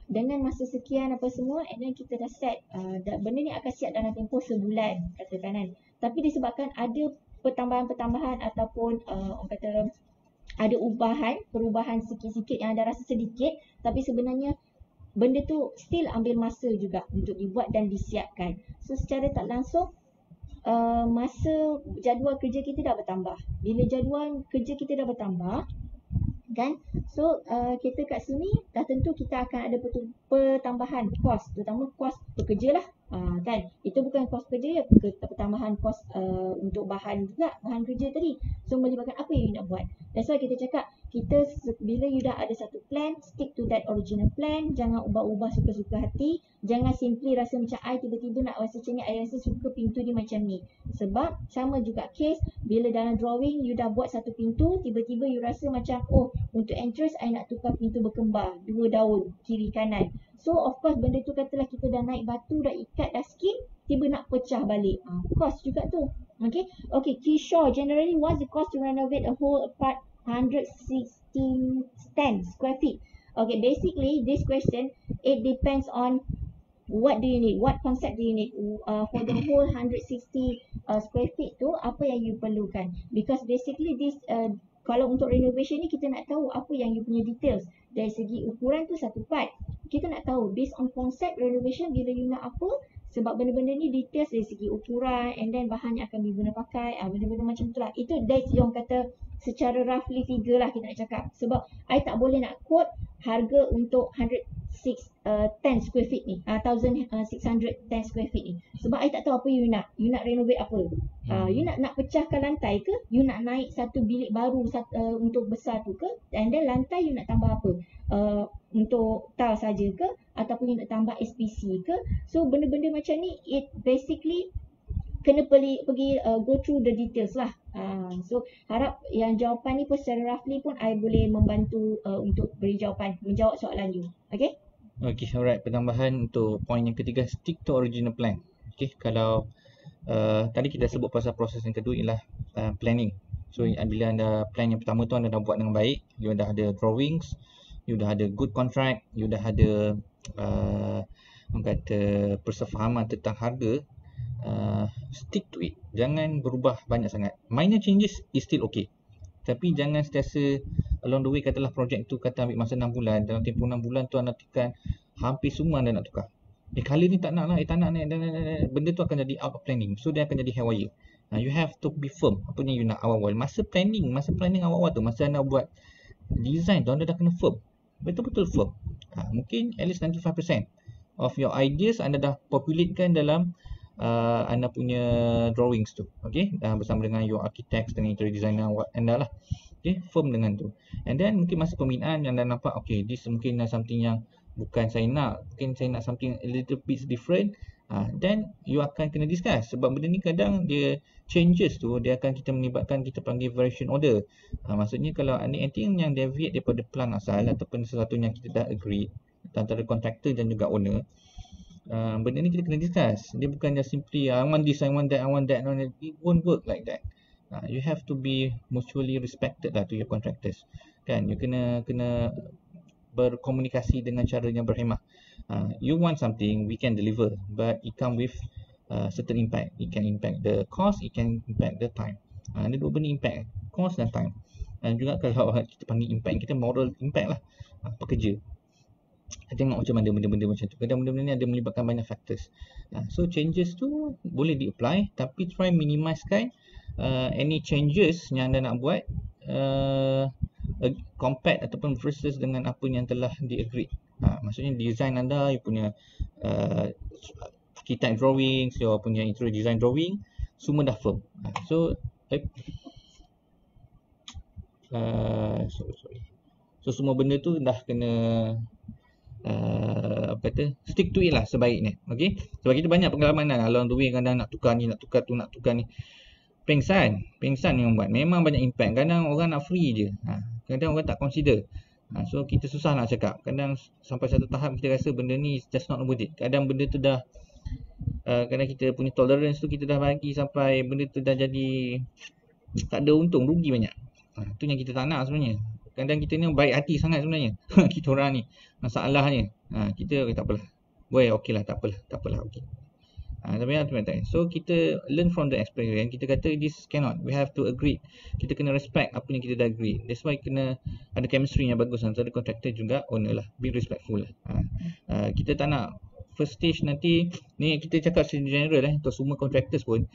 dengan masa sekian apa semua, and then kita dah set benda ni akan siap dalam tempoh sebulan katakan kan. Tapi disebabkan ada pertambahan-pertambahan ataupun orang kata ada perubahan sikit-sikit yang ada rasa sedikit, tapi sebenarnya benda tu still ambil masa juga untuk dibuat dan disiapkan. So secara tak langsung masa jadual kerja kita dah bertambah. Bila jadual kerja kita dah bertambah kan, so kita kat sini dah tentu kita akan ada pertambahan kos, terutama kos pekerja lah. Kan, itu bukan kos kerja ya, pertambahan kos untuk bahan juga, bahan kerja tadi. So melibatkan apa yang you nak buat. That's why kita cakap, kita bila you dah ada satu plan, stick to that original plan. Jangan ubah-ubah suka-suka hati. Jangan simply rasa macam I tiba-tiba nak rasa macam ni, I rasa suka pintu ni macam ni. Sebab sama juga case, bila dalam drawing you dah buat satu pintu, tiba-tiba you rasa macam, oh untuk entrance I nak tukar pintu berkembar 2 daun kiri kanan. So of course benda tu katalah kita dah naik batu, dah ikat, dah skim, tiba nak pecah balik. Cost juga tu. Okay. Keyshaw, generally what's the cost to renovate a whole apart 116 square feet? Okay, basically this question, it depends on what do you need, what concept do you need. For the whole 160 square feet tu, apa yang you perlukan. Because basically this kalau untuk renovation ni kita nak tahu apa yang you punya details. Dari segi ukuran tu satu part. Kita nak tahu based on konsep renovation bila you nak apa. Sebab benda-benda ni details dari segi ukuran and then bahan yang akan diguna pakai, benda-benda macam tu lah. Itu that's yang kata secara roughly figure lah kita nak cakap. Sebab I tak boleh nak quote harga untuk 10 square feet ni, 1610 square feet ni. Sebab I tak tahu apa you nak. You nak renovate apa? You nak pecahkan lantai ke? You nak naik satu bilik baru untuk besar tu ke? And then lantai you nak tambah apa? Untuk tile saja ke? Ataupun you nak tambah SPC ke? So benda-benda macam ni, it basically kena pergi go through the details lah. So harap yang jawapan ni pun secara roughly pun I boleh membantu untuk beri jawapan, menjawab soalan you. Okay? Okay, alright. Pertambahan untuk poin yang ketiga, stick to original plan. Okay, kalau tadi kita sebut pasal proses yang kedua ialah planning. So bila anda plan yang pertama tu anda dah buat dengan baik, you dah ada drawings, you dah ada good contract, you dah ada orang kata persefahaman tentang harga, stick to it. Jangan berubah banyak sangat. Minor changes is still okay. Tapi jangan sentiasa along the way katalah projek tu kata ambil masa 6 bulan. Dalam tempoh 6 bulan tu anda tekan hampir semua anda nak tukar. Colour ni tak nak lah, tak nak ni. Benda tu akan jadi out of planning. So dia akan jadi haywire. You have to be firm. Apa yang you nak awal-awal. Masa planning awal-awal tu, masa anda buat design tu, anda dah kena firm. Betul-betul firm. Mungkin at least 95% of your ideas anda dah populatekan dalam anda punya drawings tu. Okay, bersama dengan your architects, dengan interior designer anda lah. Okay, firm dengan tu. And then mungkin masa pembinaan yang anda nampak, okay, this mungkin something yang bukan saya nak, mungkin saya nak something a little bit different. Then you akan kena discuss. Sebab benda ni kadang dia changes tu, dia akan kita melibatkan, kita panggil variation order. Maksudnya kalau anything yang deviate daripada plan asal ataupun sesuatu yang kita dah agree antara contractor dan juga owner, benda ni kita kena discuss. Dia bukan just simply I want this, I want that, I want that. No, it won't work like that. You have to be mutually respected lah to your contractors. Kan, you kena berkomunikasi dengan cara yang berhemah. You want something, we can deliver, but it come with certain impact. It can impact the cost, it can impact the time. Ada dua benda impact, cost dan time. Dan juga kalau kita panggil impact, kita moral impact lah, pekerja. Kita tengok macam mana benda-benda macam tu. Kadang benda-benda ni ada melibatkan banyak factors. So changes tu boleh di-apply, tapi try minimizekan any changes yang anda nak buat compared ataupun versus dengan apa yang telah di-agree. Maksudnya design anda, you punya architect drawings, you punya interior design drawing, semua dah firm. Sorry. So semua benda tu dah kena stick to it lah sebaiknya. Okay, sebab kita banyak pengalaman lah along the way, kadang nak tukar ni, nak tukar tu, nak tukar ni, pengsan yang buat. Memang banyak impact. Kadang orang nak free je, kadang orang tak consider. So kita susah nak cakap. Kadang sampai satu tahap kita rasa benda ni just not worth it. Kadang benda tu dah kadang kita punya tolerance tu kita dah bagi sampai benda tu dah jadi tak ada untung, rugi banyak. Tu yang kita tak nak sebenarnya. Kadang kita ni baik hati sangat sebenarnya. Kita orang ni masalahnya kita tak apalah, boleh okey lah, tak apalah okey. Tapi so kita learn from the experience. Kita kata this cannot, we have to agree. Kita kena respect apa yang kita dah agree. That's why kena ada chemistry yang bagus antara contractor juga owner lah. Be respectful lah. Kita tak nak first stage nanti ni, kita cakap secara general untuk semua contractors pun,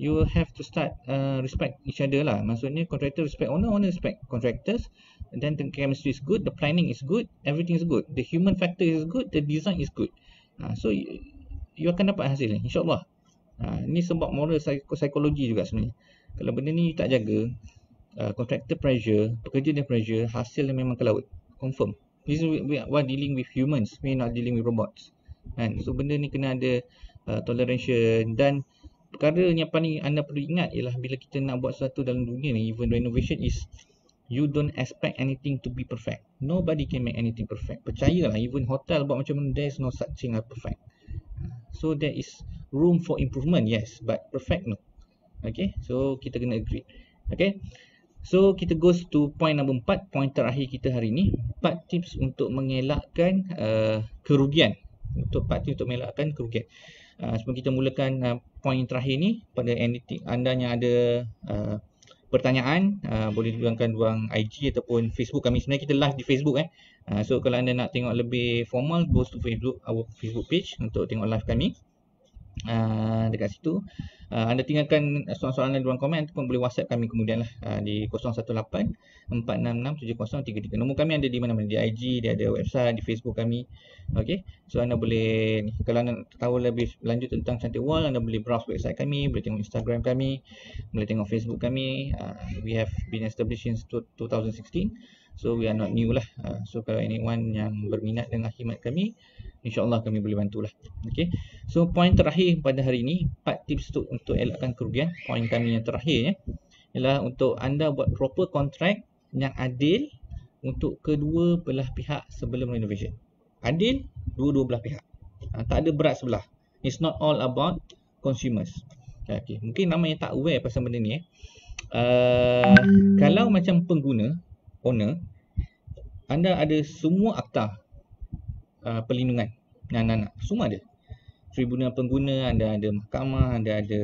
you have to start respect each other lah. Maksudnya contractor respect owner, owner respect contractors, and then the chemistry is good, the planning is good, everything is good, the human factor is good, the design is good. So you akan dapat hasil ni, insyaAllah. Ni sebab moral psikologi juga sebenarnya. Kalau benda ni tak jaga, contractor pressure, pekerja dia pressure, hasil dia memang ke laut, confirm. We are dealing with humans, we are not dealing with robots. So benda ni kena ada toleration. Dan perkara yang paling anda perlu ingat ialah bila kita nak buat sesuatu dalam dunia ni, even renovation, is you don't expect anything to be perfect. Nobody can make anything perfect. Percayalah, even hotel buat macam mana, there's no such thing as perfect. So there is room for improvement, yes, but perfect no. Okay, so kita kena agree. Okay, so kita goes to point number 4, point terakhir kita hari ni, 4 tips untuk mengelakkan kerugian. Untuk mengelakkan kerugian. Sebelum kita mulakan point terakhir ni, pada anda yang ada pertanyaan, boleh dibilangkan ruang IG ataupun Facebook kami. Sebenarnya kita live di Facebook so kalau anda nak tengok lebih formal, go to Facebook, our Facebook page untuk tengok live kami. Dekat situ anda tinggalkan soalan-soalan di ruang komen ataupun boleh WhatsApp kami kemudian lah di 018-466-7033. Nombor kami ada di mana-mana, di IG, dia ada website, di Facebook kami. Okay, so anda boleh, kalau anda tahu lebih lanjut tentang Cantik Wall, anda boleh browse website kami, boleh tengok Instagram kami, boleh tengok Facebook kami. We have been established since 2016, so we are not new lah. So kalau anyone yang berminat dengan khidmat kami, InsyaAllah kami boleh bantulah. Okay, so point terakhir pada hari ini, 4 tips untuk elakkan kerugian. Point kami yang terakhir ialah untuk anda buat proper contract yang adil untuk kedua belah pihak sebelum renovation. Adil dua-dua belah pihak, tak ada berat sebelah. It's not all about consumers. Okay, mungkin ramai yang tak aware pasal benda ni. Kalau macam pengguna, owner, anda ada semua akta perlindungan yang anda nak, semua ada. Tribunal pengguna, anda ada mahkamah, anda ada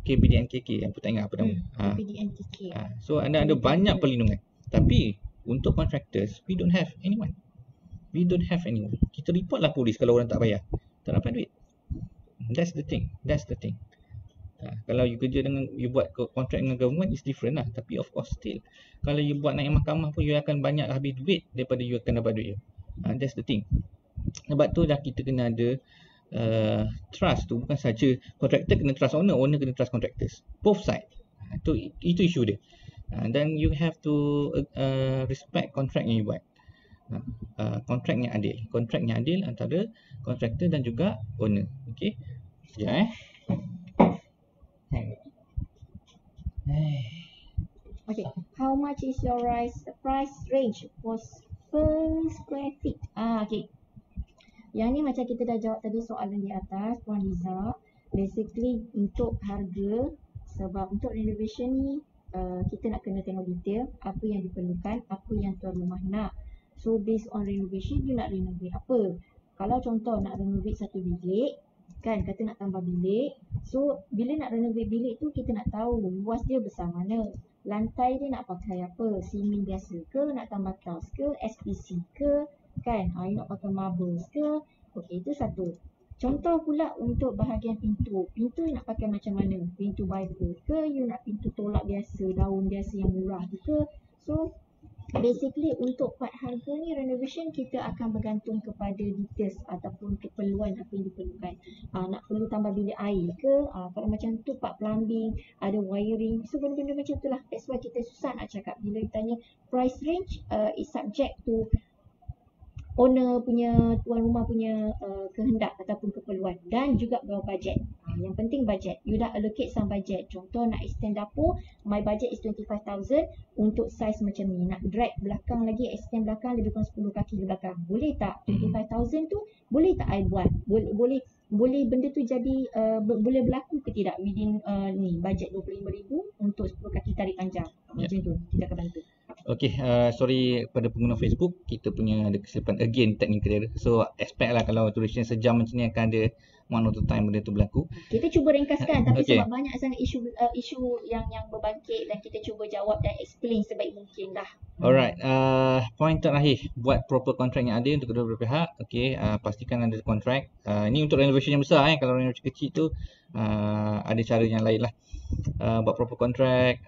KPDNKK, aku tak ingat apa nama. KPDNKK. So anda ada banyak perlindungan. Tapi untuk contractors, we don't have anyone. Kita report lah polis kalau orang tak bayar, tak dapat duit. That's the thing. Kalau you kerja dengan, you buat kontrak dengan government, is different lah. Tapi of course still, kalau you buat naik mahkamah pun, you akan banyak habis duit daripada you akan dapat duit. That's the thing. Sebab tu dah kita kena ada trust tu. Bukan saja contractor kena trust owner, owner kena trust contractors, both side. Itu isu dia. Then you have to respect kontrak yang you buat. Kontrak yang adil antara contractor dan juga owner. Okay, sekejap Okay, how much is your price range for per square feet? Okay. Yang ni macam kita dah jawab tadi soalan di atas, Puan Liza. Basically untuk harga, sebab untuk renovation ni kita nak kena tengok detail apa yang diperlukan, apa yang tuan rumah nak. So based on renovation, you nak renovate apa? Kalau contoh nak renovate satu bilik, kan, kata nak tambah bilik. So bila nak renovate bilik tu kita nak tahu luas dia besar mana, lantai dia nak pakai apa, simen biasa ke, nak tambah tiles ke, SPC ke, kan, you nak pakai marbles ke. Okey, itu satu. Contoh pula untuk bahagian pintu you nak pakai macam mana, pintu bifold ke, you nak pintu tolak biasa, daun biasa yang murah tu ke. So basically untuk part harga ni renovation kita akan bergantung kepada details ataupun keperluan apa yang diperlukan. Nak perlu tambah bilik air ke, kalau macam tu part plumbing, ada wiring, so benda-benda macam tu lah. That's why kita susah nak cakap bila ditanya price range, is subject to owner punya, tuan rumah punya kehendak ataupun keperluan, dan juga berapa bajet. Yang penting bajet. You dah allocate some budget. Contoh nak extend dapur, my budget is 25,000 untuk size macam ni. Nak drag belakang lagi, extend belakang lebih kurang 10 kaki di belakang. Boleh tak? 25,000 tu boleh tak I buat? Boleh benda tu jadi boleh berlaku ke tidak within ni budget 25,000 untuk 10 kaki tarik panjang. Macam tu kita akan bantu. Okay, sorry pada pengguna Facebook, kita punya ada kesilapan again technical error. So expect lah kalau duration sejam macam ni akan ada one of the time benda tu berlaku. Kita cuba ringkaskan, tapi Okay. sebab banyak sangat isu yang berbangkit dan kita cuba jawab dan explain sebaik mungkin lah. Alright, point terakhir, buat proper contract yang ada untuk kedua belah pihak. Okay, pastikan ada kontrak. Ini untuk renovation yang besar. Kalau renovation kecil tu ada cara yang lain lah. Buat proper contract,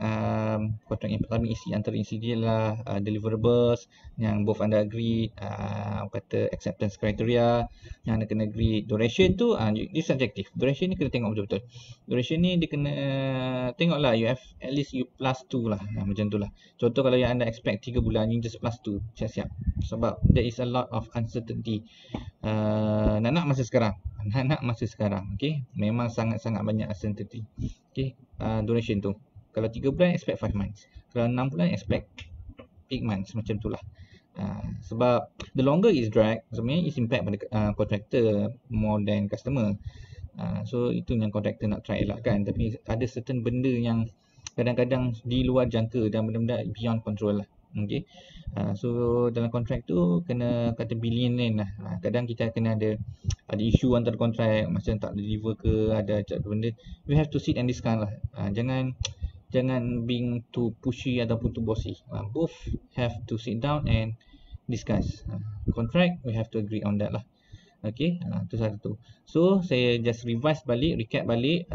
kontrak yang pertama isi antara isi dia lah deliverables yang both anda agree, kata acceptance criteria yang anda kena agree. Duration tu dia subjektif. Duration ni kena tengok betul-betul. Duration ni dia kena tengok lah, you have at least you plus 2 lah, macam tu lah. Contoh kalau yang anda expect 3 bulan, you just plus 2, siap-siap. Sebab there is a lot of uncertainty. Nak masa sekarang, okay, memang sangat-sangat banyak uncertainty. Okay, duration tu, kalau 3 bulan expect 5 months, kalau 6 bulan expect 8 months, macam tu lah. Sebab the longer is drag, sebenarnya is impact pada contractor more than customer. So itu yang contractor nak try elakkan. Tapi ada certain benda yang kadang-kadang di luar jangka dan benda-benda beyond control lah. Okay. So dalam kontrak tu kena kata billion lah. Kadang kita kena ada isu antara kontrak, macam tak deliver ke, ada benda. We have to sit and discuss lah. Jangan being too pushy ataupun too bossy. Both have to sit down and discuss. Contract we have to agree on that lah. Okay, tu satu. So saya just revise balik, recap balik.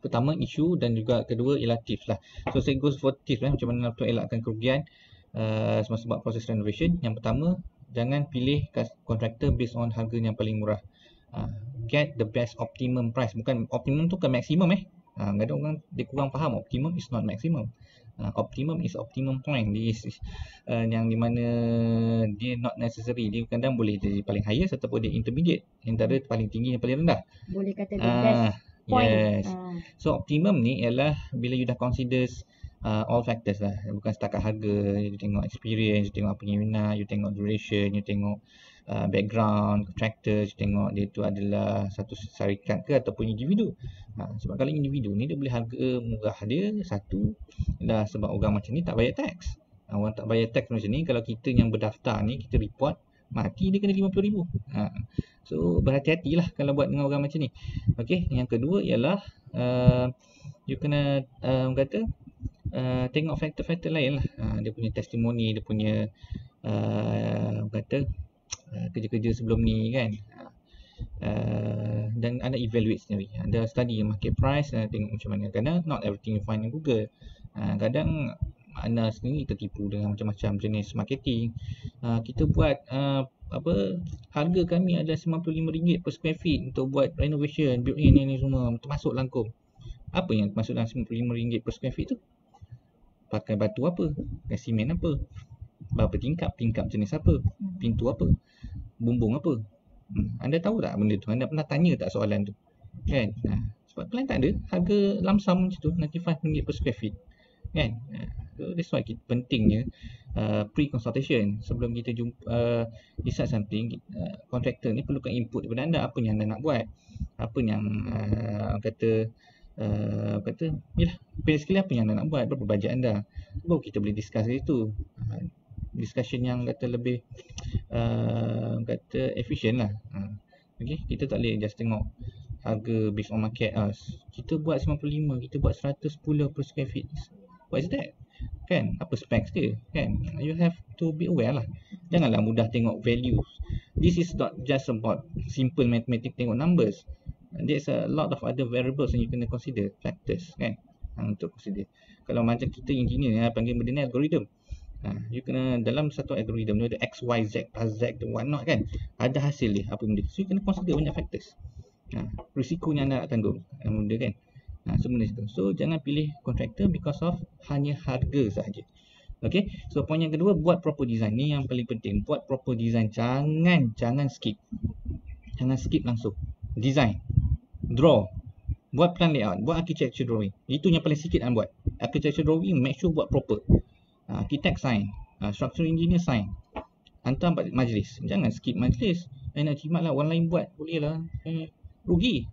Pertama isu dan juga kedua ialah tips lah. So saya goes for tips macam mana untuk elakkan kerugian semasa buat proses renovation. Yang pertama, jangan pilih kontraktor based on harga yang paling murah. Get the best optimum price. Bukan optimum tu ke maximum kadang orang dia kurang faham. Optimum is not maximum. Optimum is optimum point. This is yang di mana dia not necessary. Dia kadang boleh jadi paling highest ataupun dia intermediate, antara paling tinggi dan paling rendah. Boleh kata the best point. Yes. So optimum ni ialah bila you dah consider all factors lah, bukan setakat harga. You tengok experience, you tengok apa yang you nak, you tengok duration, you tengok background, contractor, you tengok dia tu adalah satu syarikat ke ataupun individu. Sebab kalau individu ni dia boleh harga murah dia satu dah sebab orang macam ni tak bayar tax. Orang tak bayar tax macam ni, kalau kita yang berdaftar ni kita report mati dia kena 50,000. So berhati-hatilah kalau buat dengan orang macam ni. Okey, yang kedua ialah you kena tengok faktor-faktor lain lah. Dia punya testimoni, dia punya kerja-kerja sebelum ni kan. Dan anda evaluate sendiri. Anda study market price, tengok macam mana. Kadang not everything you find in Google. Kadang anda sendiri tertipu dengan macam-macam jenis marketing. Kita buat harga kami ada RM95 per square feet untuk buat renovation, build in ni semua, termasuk langkung. Apa yang masuk dalam RM95 per square feet tu? Pakai batu apa? Pakai simen apa? Berapa tingkap? Tingkap jenis apa? Pintu apa? Bumbung apa? Anda tahu tak benda tu? Anda pernah tanya tak soalan tu? Kan? Sebab klien tak ada harga lamsam macam tu, RM95 per square feet. Kan? So that's why pentingnya pre-consultation. Sebelum kita decide something, contractor ni perlukan input daripada anda. Apa yang anda nak buat, apa yang yalah, basically apa yang anda nak buat, berapa bajet anda, baru kita boleh discuss itu. Discussion yang lebih efficient lah. Okay, kita tak boleh just tengok harga based on market. Kita buat 95, kita buat 110 per square feet. What is that? Kan, apa specs dia? Kan, you have to be aware lah. Janganlah mudah tengok values. This is not just about simple mathematics tengok numbers. There's a lot of other variables yang you kena consider, factors kan, untuk consider. Kalau macam kita engineer panggil benda ni algorithm. You kena dalam satu algorithm tu ada X, Y, Z plus Z what not kan, ada hasil dia apa benda. So you kena consider banyak factors. Risikonya anda nak tanggung benda kan. Sebenarnya itu. So jangan pilih kontraktor because of hanya harga sahaja. Okay, so poin yang kedua, buat proper design. Ni yang paling penting, buat proper design. Jangan skip. Jangan skip langsung. Design, draw, buat plan layout, buat architecture drawing. Itu yang paling sikit anda buat. Architecture drawing make sure buat proper. Architect sign, structural engineer sign, hantar majlis. Jangan skip majlis. Nak jimat lah, orang lain buat, boleh lah. Rugi.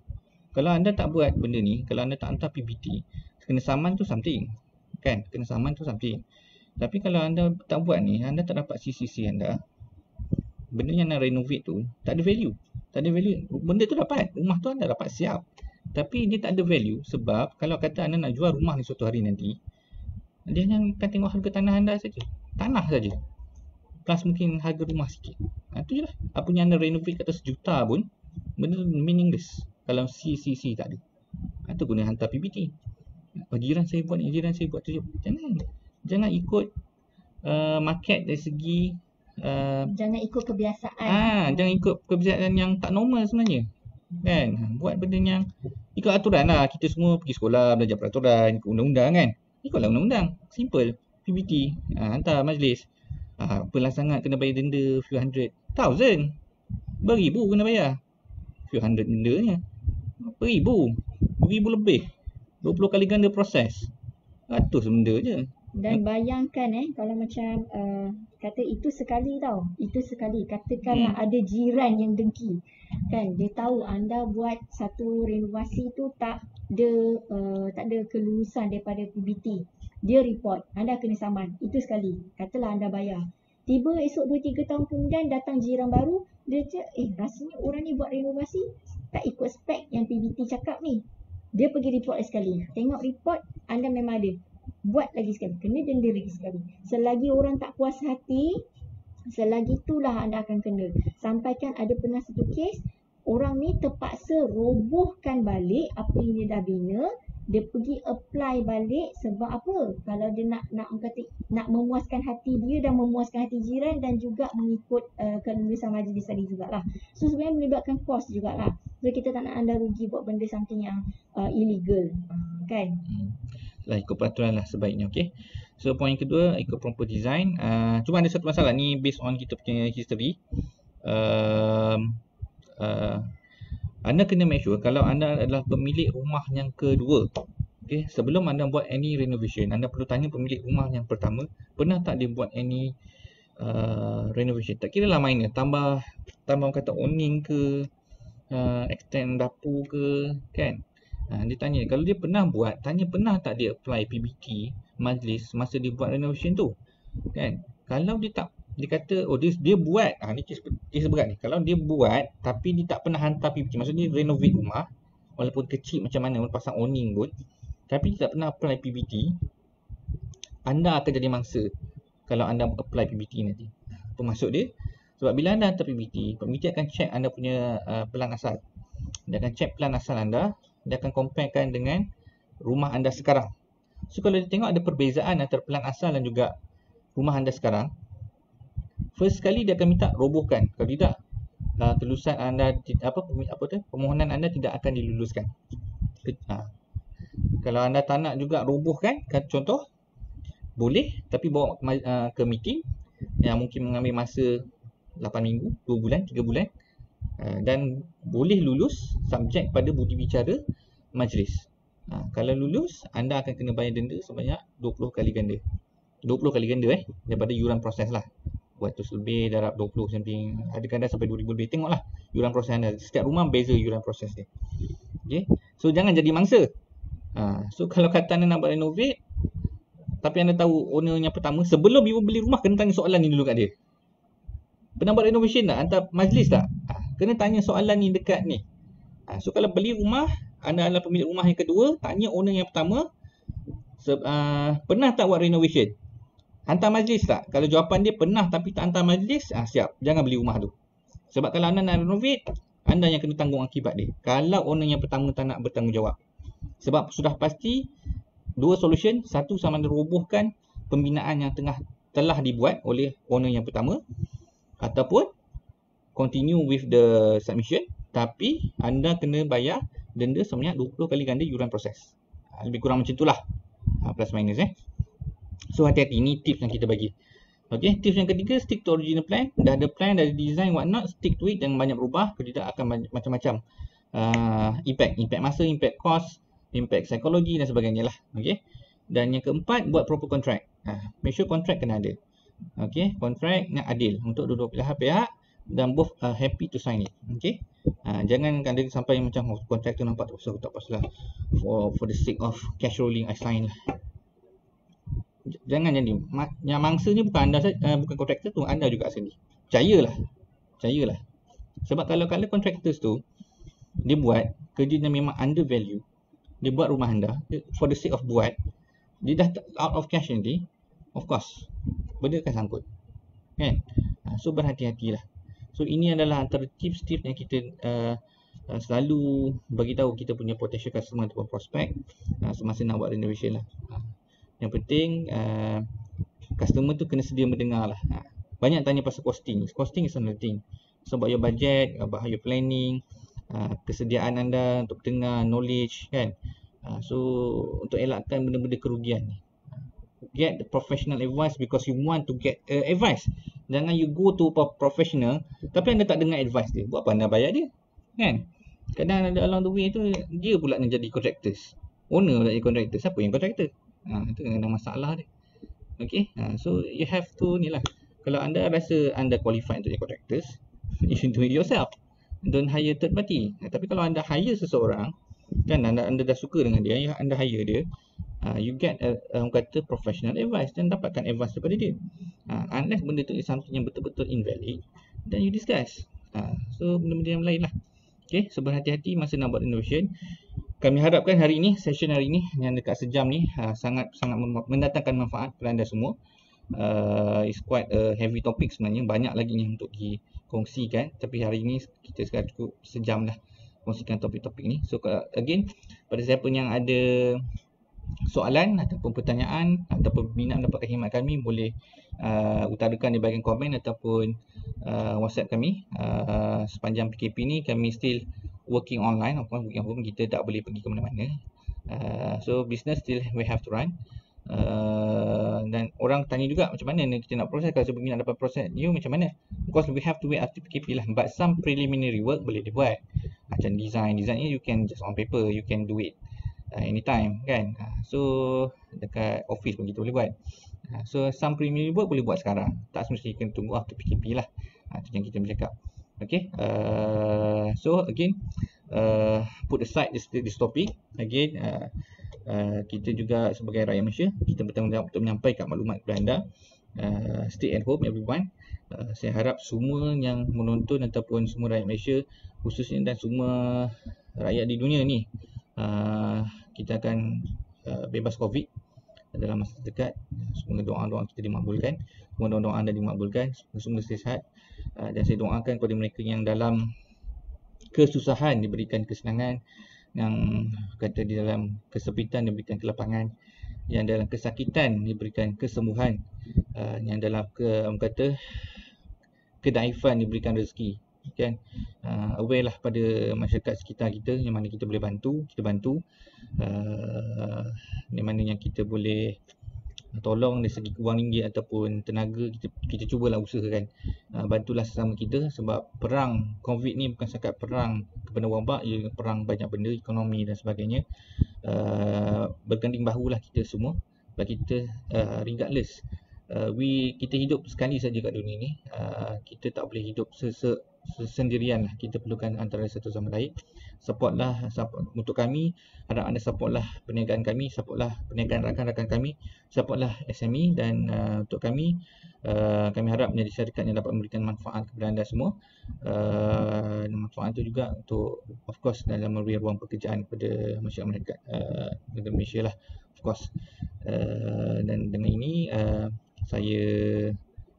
Kalau anda tak buat benda ni, kalau anda tak hantar PPT, kena saman tu something. Kan, kena saman tu something. Tapi kalau anda tak buat ni, anda tak dapat CCC anda, benda yang nak renovate tu tak ada value. Tak ada value. Benda tu dapat, rumah tu anda dapat siap, tapi dia tak ada value. Sebab kalau kata anda nak jual rumah ni suatu hari nanti, dia hanya akan tengok harga tanah anda saja. Tanah saja. Plus mungkin harga rumah sikit. Itu je lah. Apa yang anda renovate kata 1 juta pun, benda meaningless kalau CCC tak ada. Itu guna hantar PPT. Jiran saya buat ni, jiran saya buat tu. Jangan ikut market dari segi jangan ikut kebiasaan. Jangan ikut kebiasaan yang tak normal sebenarnya. Kan? Buat benda yang ikut aturan lah. Kita semua pergi sekolah, belajar peraturan, ikut undang-undang kan. Ikutlah undang-undang. Simple. PPT. Hantar majlis. Apalah sangat kena bayar denda few hundred thousand. Beribu kena bayar. Few hundred dendanya. Beribu lebih. 20 kali ganda proses. Ratus benda je. Dan bayangkan kalau macam kata itu sekali tau. Itu sekali. Katakanlah ada jiran yang dengki. Kan, dia tahu anda buat satu renovasi tu tak ada kelulusan daripada PBT. Dia report, anda kena saman. Itu sekali. Katalah anda bayar. Tiba esok 2-3 tahun kemudian datang jiran baru, dia cakap, rasanya orang ni buat renovasi tak ikut spek yang PBT cakap ni. Dia pergi report sekali. Tengok report, anda memang ada. Buat lagi sekali. Kena denda lagi sekali. Selagi orang tak puas hati, selagi itulah anda akan kena. Sampaikan ada pernah satu kes, orang ni terpaksa robohkan balik apa yang dia dah bina. Dia pergi apply balik sebab apa? Kalau dia nak memuaskan hati dia dan memuaskan hati jiran dan juga mengikut kelulusan majlis tadi jugalah. So sebenarnya melibatkan kos jugalah. So kita tak nak anda rugi buat benda something yang illegal. Kan? Lah ikut peraturan lah sebaiknya. Okay. So poin yang kedua, ikut proper design. Cuma ada satu masalah ni based on kita punya history. Anda kena make sure kalau anda adalah pemilik rumah yang kedua. Okay, sebelum anda buat any renovation, anda perlu tanya pemilik rumah yang pertama, pernah tak dia buat any renovation. Tak kira lah minor, tambah kata awning ke, extend dapur ke, kan. Dia tanya, kalau dia pernah buat, tanya pernah tak dia apply PBT majlis masa dia buat renovation tu. Kan? Kalau dia tak, dia kata dia buat, ni kes berat ni. Kalau dia buat tapi dia tak pernah hantar PBT, maksudnya dia renovate rumah walaupun kecil macam mana, pasang awning pun, tapi dia tak pernah apply PBT, anda akan jadi mangsa kalau anda apply PBT nanti. Apa maksud dia? Sebab bila anda hantar PBT akan check anda punya plan asal. Dia akan check plan asal anda, dia akan comparekan dengan rumah anda sekarang. So kalau dia tengok ada perbezaan antara plan asal dan juga rumah anda sekarang, first sekali dia akan minta robohkan. Kalau tidak, kelulusan anda permohonan anda tidak akan diluluskan. Kalau anda tak nak juga robohkan, contoh, boleh, tapi bawa ke meeting yang mungkin mengambil masa 8 minggu, 2 bulan, 3 bulan, dan boleh lulus subjek pada budi bicara majlis. Kalau lulus, anda akan kena bayar denda sebanyak 20 kali ganda. 20 kali ganda daripada yuran proses lah. 200 lebih, darab 20 something, ada kadang sampai 2000 lebih. Tengoklah yuran proses anda. Setiap rumah beza yuran proses dia. Okay? So jangan jadi mangsa. So kalau kata anda nak buat renovate, tapi anda tahu owner yang pertama, sebelum you beli rumah, kena tanya soalan ni dulu kat dia. Pernah buat renovation tak? Hantar majlis tak? kena tanya soalan ni dekat ni. So kalau beli rumah, anda adalah pemilik rumah yang kedua, tanya owner yang pertama, pernah tak buat renovation? Hantar majlis tak? Kalau jawapan dia pernah tapi tak hantar majlis, siap, jangan beli rumah tu. Sebab kalau anda nak renovate, anda yang kena tanggung akibat dia. Kalau owner yang pertama tak nak bertanggungjawab. Sebab sudah pasti dua solution, satu sama ada robohkan pembinaan yang telah dibuat oleh owner yang pertama, ataupun continue with the submission tapi anda kena bayar denda sebanyak 20 kali ganda yuran proses. Lebih kurang macam itulah, plus minus So hati-hati, ni tips yang kita bagi. Okay, tips yang ketiga, stick to original plan. Dah ada plan, dah ada design, what not, stick to it, jangan banyak berubah. Kalau tidak akan macam-macam impact masa, impact cost, impact psikologi dan sebagainya lah. Okay, dan yang keempat, buat proper contract. Make sure contract kena ada. Okay, contract yang adil untuk dua-dua pihak dan both are happy to sign it. Okay, jangan ada sampai macam contract tu nampak tak pasal lah, for the sake of cash rolling I sign lah. Jangan jadi yang mangsanya bukan anda bukan kontraktor tu, anda juga sendiri. Percayalah sebab kalau contractors tu dia buat kerja yang memang under value, dia buat rumah anda for the sake of buat, dia dah out of cash nanti, of course benda akan sangkut kan. So berhati-hatilah. So ini adalah antara tips-tips yang kita selalu bagi tahu kita punya potential customer ataupun prospect semasa nak buat renovation lah. Yang penting customer tu kena sedia mendengar lah. Banyak tanya pasal costing. Costing is another thing. So about your budget, about your planning, kesediaan anda untuk dengar, knowledge kan. So untuk elakkan benda-benda kerugian ni, get the professional advice because you want to get advice. Jangan you go to professional tapi anda tak dengar advice dia. Buat apa anda bayar dia kan? Kadang ada along the way tu dia pula yang jadi contractors, owner pula jadi contractor. Siapa yang contractor? Itu ada masalah dia. Okay, so you have to ni lah. Kalau anda rasa anda qualified untuk jadi contractors, you should do it yourself. Don't hire third party. Tapi kalau anda hire seseorang kan, anda dah suka dengan dia, anda hire dia, you get kata professional advice dan dapatkan advice daripada dia. Unless benda tu is something yang betul-betul invalid, then you discuss. So benda-benda yang lain lah. Okay, so berhati-hati masa nak buat renovation. Kami harapkan hari ini, session hari ini yang dekat sejam ni sangat mendatangkan manfaat kepada anda semua. It's quite a heavy topic sebenarnya, banyak lagi yang untuk dikongsikan, tapi hari ini kita sekarang cukup sejam lah kongsikan topik-topik ni. So again, pada siapa yang ada soalan ataupun pertanyaan ataupun minat mendapatkan khidmat kami, boleh utarakan di bahagian komen ataupun WhatsApp kami. Sepanjang PKP ni kami still working online, working home, kita tak boleh pergi ke mana-mana. So business still we have to run. Dan orang tanya juga macam mana kita nak proses, kalau sebelum nak dapat proses you macam mana? Because we have to wait after PKP lah. But some preliminary work boleh dibuat. Macam design ni you can just on paper, you can do it anytime kan. So dekat office pun kita boleh buat. So some preliminary work boleh buat sekarang, tak semestinya kena tunggu after PKP lah. Itu yang kita bercakap. Okay, so again put aside this topic again. Kita juga sebagai rakyat Malaysia, kita bertanggungjawab untuk menyampaikan maklumat kepada anda. Stay at home everyone. Saya harap semua yang menonton ataupun semua rakyat Malaysia khususnya dan semua rakyat di dunia ni, kita akan bebas COVID dalam masa dekat. Semoga doa-doa kita dimakbulkan, semoga doa anda dimakbulkan, semua sihat. Dan saya doakan kepada mereka yang dalam kesusahan diberikan kesenangan, yang kata di dalam kesempitan diberikan kelapangan, yang dalam kesakitan diberikan kesembuhan, yang dalam kedaifan diberikan rezeki kan. Aware lah pada masyarakat sekitar kita, yang mana kita boleh bantu, kita bantu. Yang mana yang kita boleh tolong dari segi wang ringgit ataupun tenaga, kita cubalah usahakan. Bantulah sesama kita, sebab perang COVID ni bukan setakat perang kepada wabak, ia perang banyak benda, ekonomi dan sebagainya. Berganding bahulah kita semua, sebab kita regardless kita hidup sekali saja kat dunia ni. Kita tak boleh hidup sendirian lah. Kita perlukan antara satu sama lain. Support untuk kami. Harap anda support lah perniagaan kami, support lah perniagaan rakan-rakan kami, support lah SME. Dan untuk kami harap menjadi syarikat yang dapat memberikan manfaat kepada anda semua. Dan manfaat itu juga untuk, of course, dalam memberi ruang pekerjaan kepada masyarakat negara Malaysia lah, of course. Dan dengan ini saya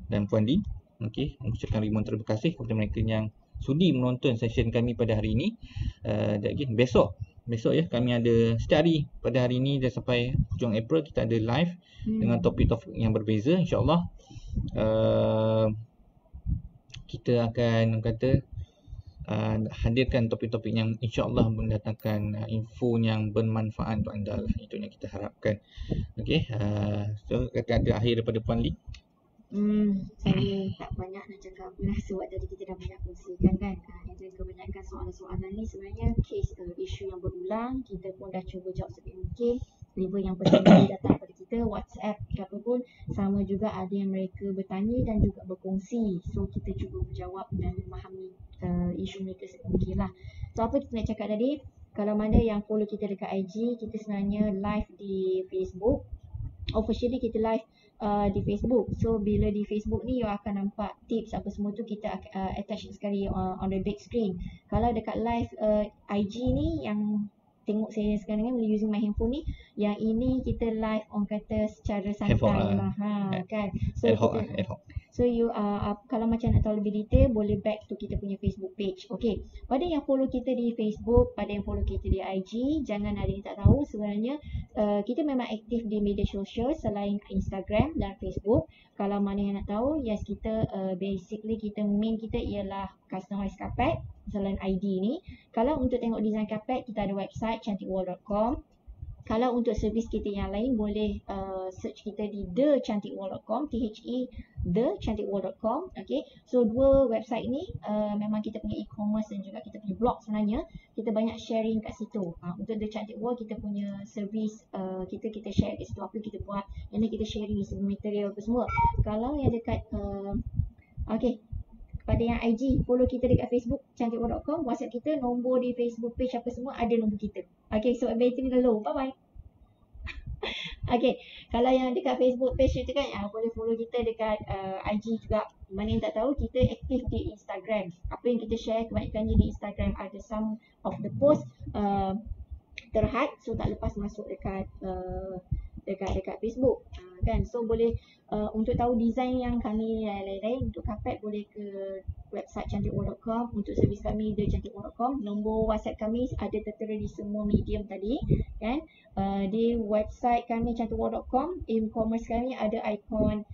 dan Puan Lee mengucapkan ribuan terima kasih kepada mereka yang sudi menonton session kami pada hari ini. Dan again, besok ya, kami ada setiap hari pada hari ini dan sampai hujung April kita ada live dengan topik-topik yang berbeza. InsyaAllah kita akan hadirkan topik-topik yang insyaAllah mendatangkan info yang bermanfaat untuk anda lah. Itu yang kita harapkan. So kata-kata akhir daripada Puan Lee. Saya tak banyak nak cakap apa lah, sebab tadi kita dah banyak kongsikan kan. Yang kebanyakan soalan-soalan ni sebenarnya case isu yang berulang. Kita pun dah cuba jawab sebisa mungkin. Level yang personally datang pada kita, WhatsApp ke apa pun, sama juga ada yang mereka bertanya dan juga berkongsi. So kita cuba menjawab dan memahami isu mereka sebisa lah. So apa kita nak cakap tadi, kalau mana yang follow kita dekat IG, kita sebenarnya live di Facebook. Officially kita live di Facebook. So bila di Facebook ni you akan nampak tips apa semua tu kita attach sekali on the big screen. Kalau dekat live IG ni yang tengok saya sekarang ni using my handphone ni, yang ini kita live on kata secara santai lah kan. So ad hoc. So you kalau macam nak tahu lebih detail, boleh back to kita punya Facebook page. Okay, pada yang follow kita di Facebook, pada yang follow kita di IG, jangan ada yang tak tahu sebenarnya kita memang aktif di media sosial selain Instagram dan Facebook. Kalau mana yang nak tahu, yes, kita basically kita main kita ialah customize carpet selain ID ni. Kalau untuk tengok design carpet, kita ada website cantikwall.com. Kalau untuk servis kita yang lain, boleh search kita di thecantikwall.com, thecantikwall.com. Okay, so dua website ni memang kita punya e-commerce dan juga kita punya blog sebenarnya. Kita banyak sharing kat situ. Untuk The Cantik Wall, kita punya servis kita share kat situ apa yang kita buat. Yang ni kita sharing semua material apa semua. Kalau yang dekat pada yang IG, follow kita dekat Facebook cantikwall.com, WhatsApp kita, nombor di Facebook page apa semua ada nombor kita. Okay, so battery dah low. Bye bye. Okay, kalau yang dekat Facebook page itu kan boleh follow kita dekat IG juga. Mana yang tak tahu, kita aktif di Instagram. Apa yang kita share kebanyakannya di Instagram. Ada some of the post terhad, so tak lepas masuk dekat Facebook kan. So boleh untuk tahu design yang kami lain-lain untuk carpet, boleh ke website cantikwall.com. Untuk servis kami thecantikwall.com. Nombor WhatsApp kami ada tertera di semua medium tadi kan. Di website kami cantikwall.com, e-commerce kami ada ikon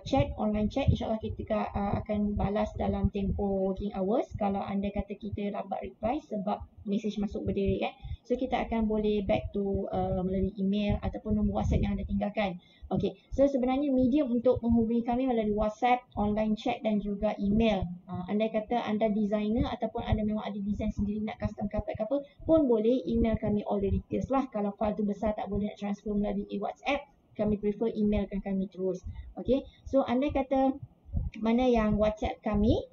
chat, online chat. InsyaAllah kita akan balas dalam tempoh working hours. Kalau anda kata kita lambat reply sebab message masuk berdiri kan, so kita akan boleh back to melalui email ataupun nombor WhatsApp yang anda tinggalkan. Okay, so sebenarnya medium untuk menghubungi kami melalui WhatsApp, online chat dan juga email. Anda kata anda designer ataupun anda memang ada design sendiri nak custom carpet ke apa pun boleh, email kami all the details lah. Kalau file tu besar tak boleh nak transfer melalui WhatsApp, kami prefer emailkan kami terus. Okay, so anda kata mana yang WhatsApp kami,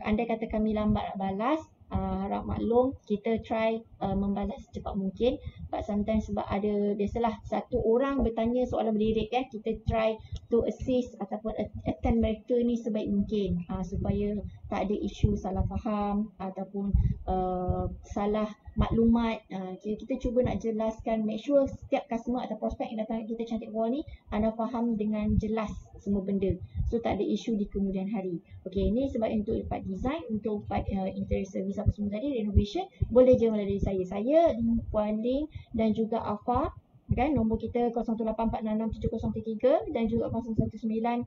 anda kata kami lambat nak balas, harap maklum, kita try membalas secepat mungkin. But sometimes sebab ada, biasalah satu orang bertanya soalan berlirik kan, kita try to assist ataupun attend mereka ni sebaik mungkin supaya tak ada isu salah faham ataupun salah maklumat. Kita cuba nak jelaskan, make sure setiap customer atau prospek yang datang kita Cantik Wall ni anda faham dengan jelas semua benda, so tak ada isu di kemudian hari. Okay, ini sebab untuk part design, untuk part interior service apa semua tadi, renovation, boleh je melalui saya Puan Ling dan juga Afa kan. Nombor kita 0184667033 dan juga 019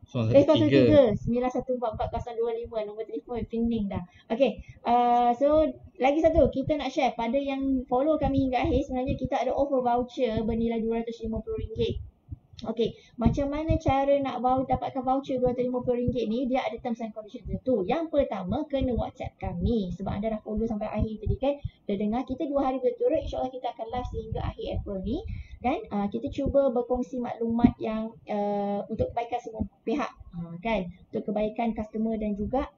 9144 nombor telefon ping dah. Okay, so lagi satu kita nak share pada yang follow kami hingga akhir, sebenarnya kita ada offer voucher bernilai RM250. Okay, macam mana cara nak dapatkan voucher RM250 ni? Dia ada terms and conditions tertentu. Yang pertama, kena WhatsApp kami. Sebab anda dah follow sampai akhir tadi kan, dah dengar kita 2 hari berturut, insyaAllah kita akan live sehingga akhir April ni. Dan kita cuba berkongsi maklumat yang untuk kebaikan semua pihak kan, untuk kebaikan customer dan juga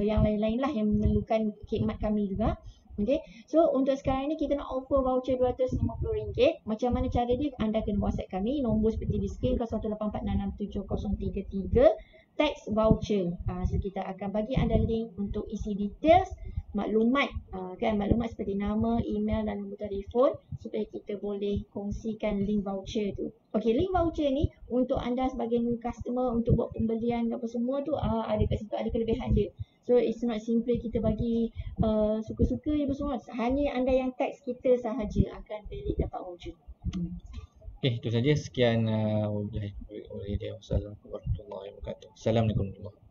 yang lain-lain lah yang memerlukan khidmat kami juga. Okay, so untuk sekarang ni kita nak offer voucher RM250. Macam mana cara dia? Anda kena WhatsApp kami, nombor seperti di skrin 0184667033, teks voucher. So kita akan bagi anda link untuk isi details, maklumat, kan, maklumat seperti nama, email dan nombor telefon supaya kita boleh kongsikan link voucher tu. Okay, link voucher ni untuk anda sebagai new customer untuk buat pembelian apa semua tu, ada kat situ, ada kelebihan dia. So it's not simple kita bagi suka-suka je semua. Hanya anda yang teks kita sahaja akan valid dapat voucher. Okay, itu saja. Sekian. Wassalamualaikum warahmatullahi wabarakatuh. Assalamualaikum warahmatullahi wabarakatuh.